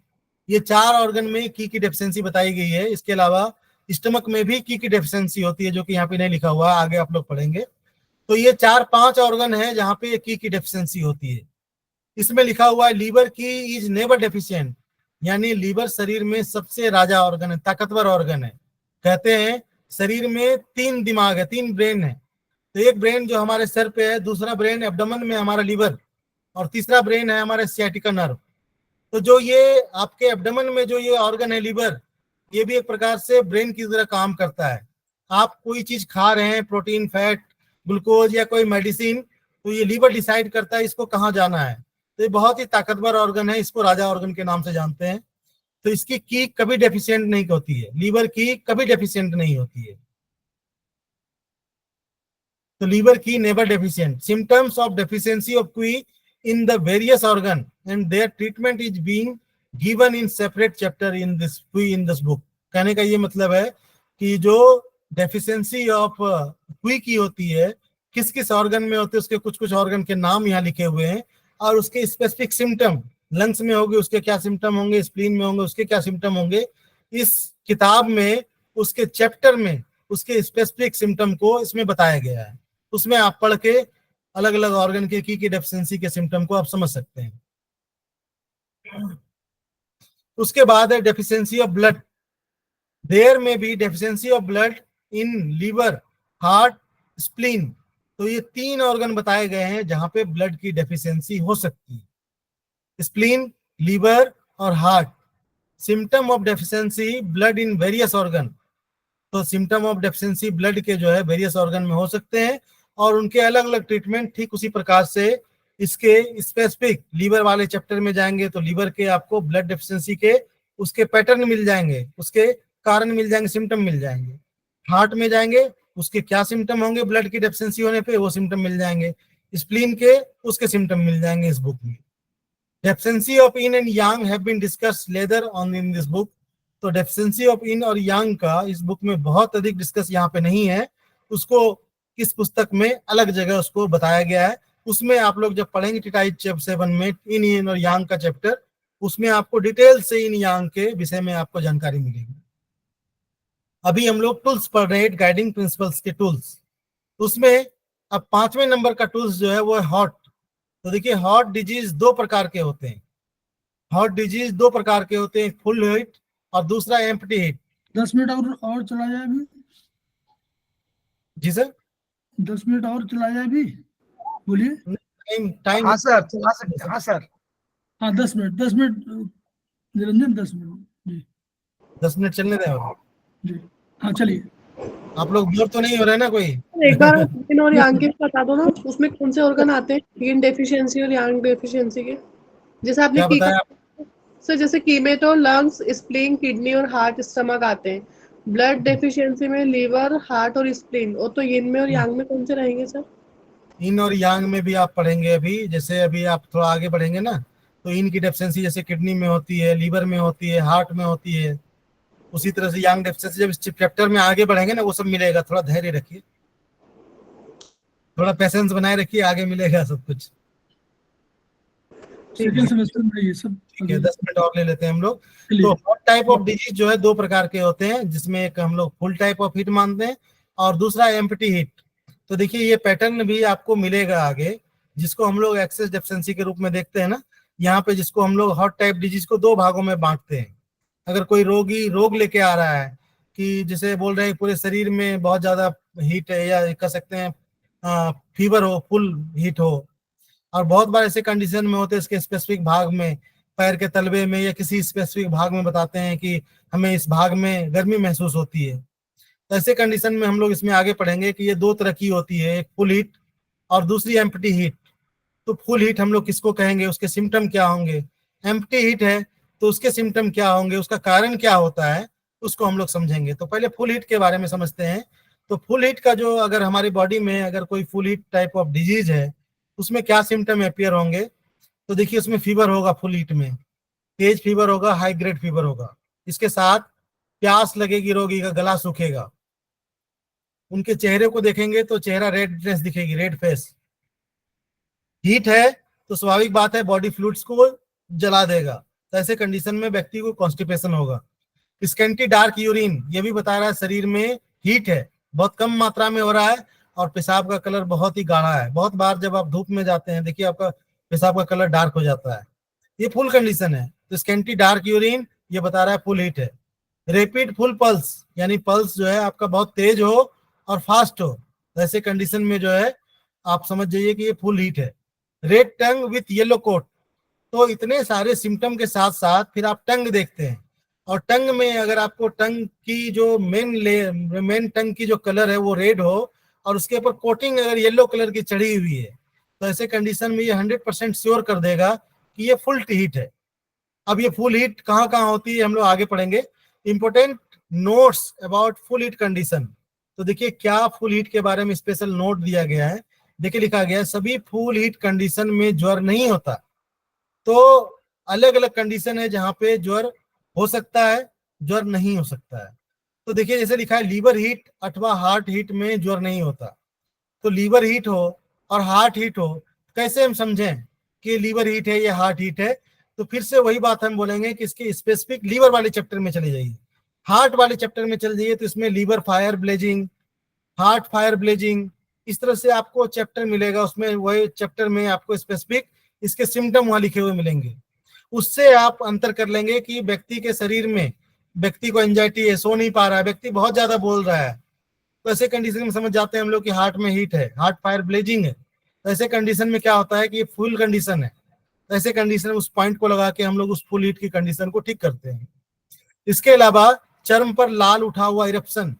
ये 4 ऑर्गन में की डेफिशिएंसी बताई गई है। इसके अलावा स्टमक में भी की डेफिशिएंसी होती है, जो कि यहाँ पे नहीं लिखा हुआ, आगे आप लोग पढ़ेंगे। तो ये 4-5 ऑर्गन है जहाँ पे की डेफिशिएंसी होती है। इसमें लिखा हुआ है लीवर की इज नेवर डेफिशिएंट, यानी लीवर शरीर में सबसे राजा ऑर्गन है, ताकतवर ऑर्गन है। कहते हैं शरीर में 3 दिमाग है, 3 ब्रेन है। तो एक ब्रेन जो हमारे सर पे है, दूसरा ब्रेन एब्डोमेन में हमारा लीवर, और तीसरा ब्रेन है हमारे सियाटिका नर्व। तो जो ये आपके एब्डोमेन में जो ये ऑर्गन है लीवर, ये भी एक प्रकार से ब्रेन की तरह काम करता है। आप कोई चीज खा रहे हैं, प्रोटीन, फैट, ग्लूकोज या कोई मेडिसिन, तो ये लीवर डिसाइड करता है इसको कहाँ जाना है। तो ये बहुत ही ताकतवर ऑर्गन है, इसको राजा ऑर्गन के नाम से जानते हैं। तो इसकी की कभी डेफिशिएंट नहीं होती है, लीवर की कभी डेफिशिएंट नहीं होती है। तो liver qi never deficient. Symptoms of deficiency of qi in the various organ and their treatment is being given in separate chapter in this book. कहने का ये मतलब है कि जो डेफिशिएंसी ऑफ क्वी की होती है, किस किस ऑर्गन में होते हैं, उसके कुछ कुछ ऑर्गन के नाम यहाँ लिखे हुए हैं, और उसके स्पेसिफिक सिम्टम, लंग्स में होंगे उसके क्या सिम्टम होंगे, स्प्लीन में होंगे उसके क्या सिम्टम होंगे, इस किताब में उसके चैप्टर में उसके स्पेसिफिक सिम्टम को इसमें बताया गया है। उसमें आप पढ़ के अलग अलग ऑर्गन के की डेफिशिएंसी के सिम्टम को आप समझ सकते हैं। उसके बाद है deficiency of blood. There may be deficiency of blood in liver, heart, spleen. तो ये 3 ऑर्गन बताए गए हैं जहां पे ब्लड की डेफिशिएंसी हो सकती है, स्प्लीन, लीवर और heart. Symptom of deficiency blood in various organ. तो सिम्टम ऑफ डेफिशिएंसी ब्लड के जो है वेरियस ऑर्गन में हो सकते हैं, और उनके अलग अलग ट्रीटमेंट ठीक उसी प्रकार से इसके स्पेसिफिक लीवर वाले चैप्टर में जाएंगे तो लीवर के आपको ब्लड डेफिशिएंसी के उसके पैटर्न मिल जाएंगे, उसके कारण मिल जाएंगे, सिम्टम मिल जाएंगे। हार्ट में जाएंगे उसके क्या सिम्टम होंगे ब्लड की डेफिशिएंसी होने पे, वो सिम्टम मिल जाएंगे। स्प्लीन के उसके सिम्टम मिल जाएंगे इस बुक में। Deficiency of yin and yang have been discussed later on in this book. तो डेफिशिएंसी ऑफ इन और यांग का इस बुक में बहुत अधिक डिस्कस यहाँ पे नहीं है, उसको किस पुस्तक में अलग जगह उसको बताया गया है। उसमें आप लोग जब पढ़ेंगे टिटाइज चैप्टर 7 में इन और यांग का चैप्टर, उसमें आपको डिटेल से इन यांग के विषय में आपको जानकारी मिलेगी। अभी हम लोग टूल्स पढ़ रहे हैं, गाइडिंग प्रिंसिपल्स के टूल्स। उसमें अब 5वें नंबर का टूल्स जो है वो है हॉट। तो देखिए हार्ट डिजीज 2 प्रकार के होते हैं। हार्ट डिजीज 2 प्रकार के होते हैं, फुल हीट और दूसरा एम्प्टी हीट। 10 मिनट और चला जाए अभी। जी सर, 10 मिनट और चला जाए अभी, बोलिए। टाइम हाँ सर, चला सकते हैं। हाँ सर, हाँ 10 मिनट, 10 मिनट निरंजन, 10 मिनट जी। 10 मिनट चलने दें और जी हाँ चलिए। आप लोग बोर तो नहीं हो रहे ना कोई? एक बार इन और यांग के बता दो ना, उसमें कौन से ऑर्गन आते हैं इन डेफिशिएंसी और यांग डेफिशिएंसी के? जैसे आपने क्या की बताया? सर, जैसे की में तो लंग्स, स्प्लीन, किडनी और हार्ट, स्टमक आते हैं। ब्लड डेफिशिएंसी में लीवर, हार्ट और स्प्लीन। और तो इन में और यांग में कौन से रहेंगे सर? इन और यांग में भी आप पढ़ेंगे अभी, जैसे अभी आप थोड़ा आगे बढ़ेंगे ना, तो इन की डेफिशिएंसी जैसे किडनी में होती है, लीवर में होती है, हार्ट में होती है, उसी तरह से यांग डेफिशिएंसी जब इस चैप्टर में आगे बढ़ेंगे ना वो सब मिलेगा। थोड़ा धैर्य रखिए, थोड़ा पेशेंस बनाए रखिए, आगे मिलेगा सब कुछ। सेकंड सेमेस्टर में ये सब। ठीक है, 10 मिनट और ले लेते हैं हम लोग। चलिए। तो हॉट टाइप ऑफ डिजीज जो है 2 प्रकार के होते हैं, जिसमें एक हम लोग फुल टाइप ऑफ हीट मानते हैं और दूसरा एम्प्टी हीट। तो देखिए ये पैटर्न भी आपको मिलेगा आगे, जिसको हम लोग एक्सेस डेफिशिएंसी के रूप में देखते हैं ना यहाँ पे, जिसको हम लोग हॉट टाइप डिजीज को 2 भागों में बांटते हैं। अगर कोई रोगी रोग लेके आ रहा है कि जैसे बोल रहे हैं पूरे शरीर में बहुत ज्यादा हीट है, या कह सकते हैं फीवर हो, फुल हीट हो, और बहुत बार ऐसे कंडीशन में होते हैं इसके स्पेसिफिक भाग में, पैर के तलवे में या किसी स्पेसिफिक भाग में बताते हैं कि हमें इस भाग में गर्मी महसूस होती है। तो ऐसे कंडीशन में हम लोग इसमें आगे पढ़ेंगे कि ये 2 तरह की होती है, एक फुल हीट और दूसरी एम्प्टी हीट। तो फुल हीट हम लोग किसको कहेंगे, उसके सिम्टम क्या होंगे? एम्प्टी हीट है तो उसके सिम्टम क्या होंगे, उसका कारण क्या होता है, उसको हम लोग समझेंगे। तो पहले फुल हीट के बारे में समझते हैं। तो फुल हीट का जो, अगर हमारी बॉडी में अगर कोई full heat type of disease है, उसमें क्या सिम्टम अपियर होंगे? तो देखिए उसमें फीवर होगा, फुल हीट में तेज फीवर होगा, हाई ग्रेड फीवर होगा। इसके साथ प्यास लगेगी, रोगी का गला सूखेगा, उनके चेहरे को देखेंगे तो चेहरा रेडनेस दिखेगी, रेड फेस। हीट है तो स्वाभाविक बात है बॉडी फ्लूइड्स को जला देगा, तो ऐसे कंडीशन में व्यक्ति को कॉन्स्टिपेशन होगा। स्कैंटी डार्क यूरिन, ये भी बता रहा है शरीर में हीट है, बहुत कम मात्रा में हो रहा है और पेशाब का कलर बहुत ही गाढ़ा है। बहुत बार जब आप धूप में जाते हैं देखिए आपका पेशाब का कलर डार्क हो जाता है, ये फुल कंडीशन है। तो स्कैंटी डार्क यूरिन ये बता रहा है फुल हीट है। रेपिड फुल पल्स, यानी पल्स जो है आपका बहुत तेज हो और फास्ट हो, तो ऐसे कंडीशन में जो है आप समझ जाइए कि ये फुल हीट है। Red tongue with yellow coat, तो इतने सारे सिम्टम के साथ साथ फिर आप टंग देखते हैं, और टंग में अगर आपको टंग की जो मेन टंग की जो कलर है वो रेड हो और उसके ऊपर कोटिंग अगर येलो कलर की चढ़ी हुई है, तो ऐसे कंडीशन में ये 100% श्योर कर देगा कि ये फुल हीट है। अब ये फुल हीट कहाँ कहाँ होती है हम लोग आगे पढ़ेंगे। Important notes about full heat condition. तो देखिए क्या फुल हीट के बारे में स्पेशल नोट दिया गया है। देखिए लिखा गया है सभी फुल हीट कंडीशन में ज्वर नहीं होता। तो अलग अलग कंडीशन है जहां पे ज्वर हो सकता है, ज्वर नहीं हो सकता है। तो देखिए जैसे लिखा है लीवर हीट अथवा हार्ट हीट में ज्वर नहीं होता। तो लीवर हीट हो और हार्ट हीट हो, कैसे हम समझें कि लीवर हीट है या हार्ट हीट है। तो फिर से वही बात हम बोलेंगे कि इसके स्पेसिफिक लीवर वाले चैप्टर में चले जाइए, हार्ट वाले चैप्टर में चले जाइए। तो इसमें liver fire blazing, heart fire blazing, इस तरह से आपको चैप्टर मिलेगा। उसमें वही चैप्टर में आपको स्पेसिफिक इसके सिम्टम वहां लिखे हुए मिलेंगे। उससे आप अंतर कर लेंगे कि व्यक्ति के शरीर में, व्यक्ति को एंजाइटी है, सो नहीं पा रहा है, व्यक्ति बहुत ज्यादा बोल रहा है, तो ऐसे कंडीशन में समझ जाते हैं हम लोग कि हार्ट में हीट है, हार्ट फायर ब्लेजिंग है। तो ऐसे कंडीशन में क्या होता है कि ये फुल कंडीशन है। तो ऐसे कंडीशन उस पॉइंट को लगा के हम लोग उस फुल हीट की कंडीशन को ठीक करते हैं। इसके अलावा चर्म पर लाल उठा हुआ इरप्शन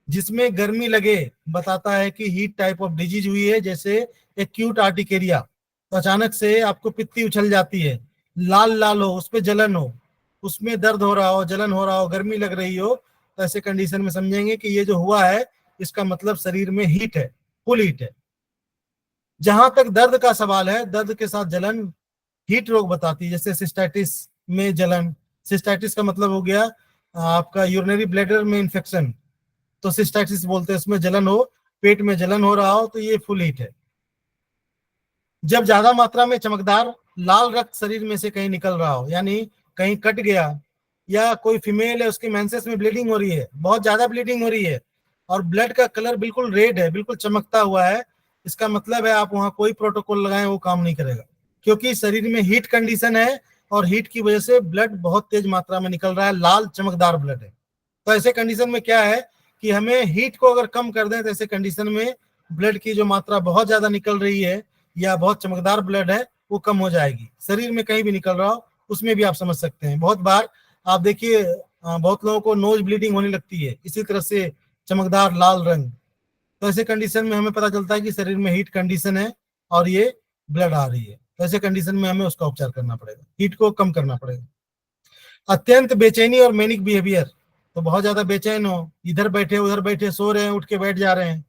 जिसमें गर्मी लगे बताता है कि हीट टाइप ऑफ डिजीज हुई है, जैसे एक्यूट आर्टिकेरिया। तो अचानक से आपको पित्ती उछल जाती है, लाल लाल हो, उस पर जलन हो, उसमें दर्द हो रहा हो, जलन हो रहा हो, गर्मी लग रही हो, तो ऐसे कंडीशन में समझेंगे कि ये जो हुआ है इसका मतलब शरीर में हीट है, फुल हीट है। जहां तक दर्द का सवाल है, दर्द के साथ जलन हीट रोग बताती है, जैसे सिस्टाइटिस में जलन। सिस्टाइटिस का मतलब हो गया आपका यूरिनरी ब्लैडर में इंफेक्शन, तो सिस्टाइटिस बोलते हैं। इसमें जलन हो, पेट में जलन हो रहा हो, तो ये फुल हीट है। जब ज्यादा मात्रा में चमकदार लाल रक्त शरीर में से कहीं निकल रहा हो, यानी कहीं कट गया, या कोई फीमेल है उसके मेंसेस में ब्लीडिंग हो रही है, बहुत ज्यादा ब्लीडिंग हो रही है और ब्लड का कलर बिल्कुल रेड है, बिल्कुल चमकता हुआ है, इसका मतलब है आप वहां कोई प्रोटोकॉल लगाएं वो काम नहीं करेगा, क्योंकि शरीर में हीट कंडीशन है और हीट की वजह से ब्लड बहुत तेज मात्रा में निकल रहा है, लाल चमकदार ब्लड है। तो ऐसे कंडीशन में क्या है कि हमें हीट को अगर कम कर दें तो ऐसे कंडीशन में ब्लड की जो मात्रा बहुत ज्यादा निकल रही है या बहुत चमकदार ब्लड है वो कम हो जाएगी। शरीर में कहीं भी निकल रहा हो उसमें भी आप समझ सकते हैं। बहुत बार आप देखिए बहुत लोगों को नोज ब्लीडिंग होने लगती है, इसी तरह से चमकदार लाल रंग। तो ऐसे कंडीशन में हमें पता चलता है कि शरीर में हीट कंडीशन है और ये ब्लड आ रही है। तो ऐसे कंडीशन में हमें उसका उपचार करना पड़ेगा, हीट को कम करना पड़ेगा। अत्यंत बेचैनी और मैनिक बिहेवियर, तो बहुत ज्यादा बेचैन हो, इधर बैठे उधर बैठे, सो रहे हैं उठ के बैठ जा रहे हैं,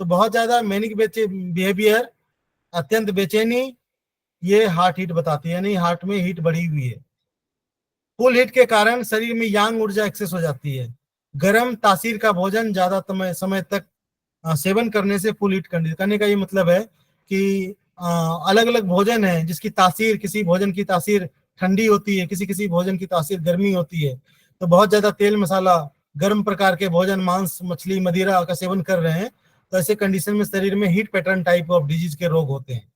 तो बहुत ज्यादा मैनिक बिहेवियर, अत्यंत बेचैनी, ये हार्ट हीट बताती है, यानी हार्ट में हीट बढ़ी हुई है। फुल हीट के कारण शरीर में यांग ऊर्जा एक्सेस हो जाती है। गर्म तासीर का भोजन ज्यादा समय तक सेवन करने से फुल हीट करने का ये मतलब है कि अलग अलग भोजन है जिसकी तासीर, किसी भोजन की तासीर ठंडी होती है, किसी किसी भोजन की तासीर गर्मी होती है। तो बहुत ज्यादा तेल मसाला, गर्म प्रकार के भोजन, मांस मछली मदिरा का सेवन कर रहे हैं, तो ऐसे कंडीशन में शरीर में heat pattern type of disease के रोग होते हैं।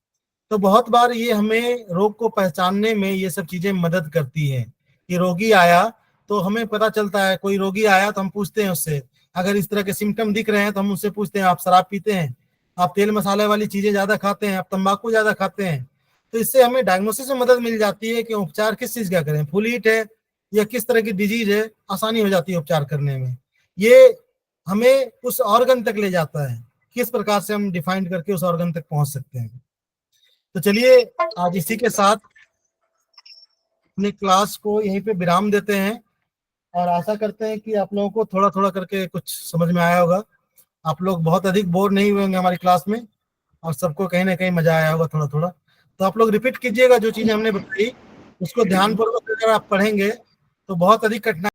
तो बहुत बार ये हमें रोग को पहचानने में ये सब चीजें मदद करती हैं कि रोगी आया तो हमें पता चलता है, कोई रोगी आया तो हम पूछते हैं उससे, अगर इस तरह के सिम्टम दिख रहे हैं तो हम उससे पूछते हैं आप शराब पीते हैं, आप तेल मसाले वाली चीजें ज्यादा खाते हैं, आप तंबाकू ज्यादा खाते हैं। तो इससे हमें डायग्नोसिस में मदद मिल जाती है कि उपचार किस चीज का करें, फुल हीट है या किस तरह की डिजीज है, आसानी हो जाती है उपचार करने में। ये हमें उस ऑर्गन तक ले जाता है, किस प्रकार से हम डिफाइन करके उस ऑर्गन तक पहुंच सकते हैं। तो चलिए आज इसी के साथ अपने क्लास को यहीं पे विराम देते हैं और आशा करते हैं कि आप लोगों को थोड़ा थोड़ा करके कुछ समझ में आया होगा। आप लोग बहुत अधिक बोर नहीं हुए होंगे हमारी क्लास में और सबको कहीं ना कहीं मजा आया होगा थोड़ा थोड़ा। तो आप लोग रिपीट कीजिएगा जो चीजें हमने बताई, उसको ध्यानपूर्वक अगर आप पढ़ेंगे तो बहुत अधिक कठिनाई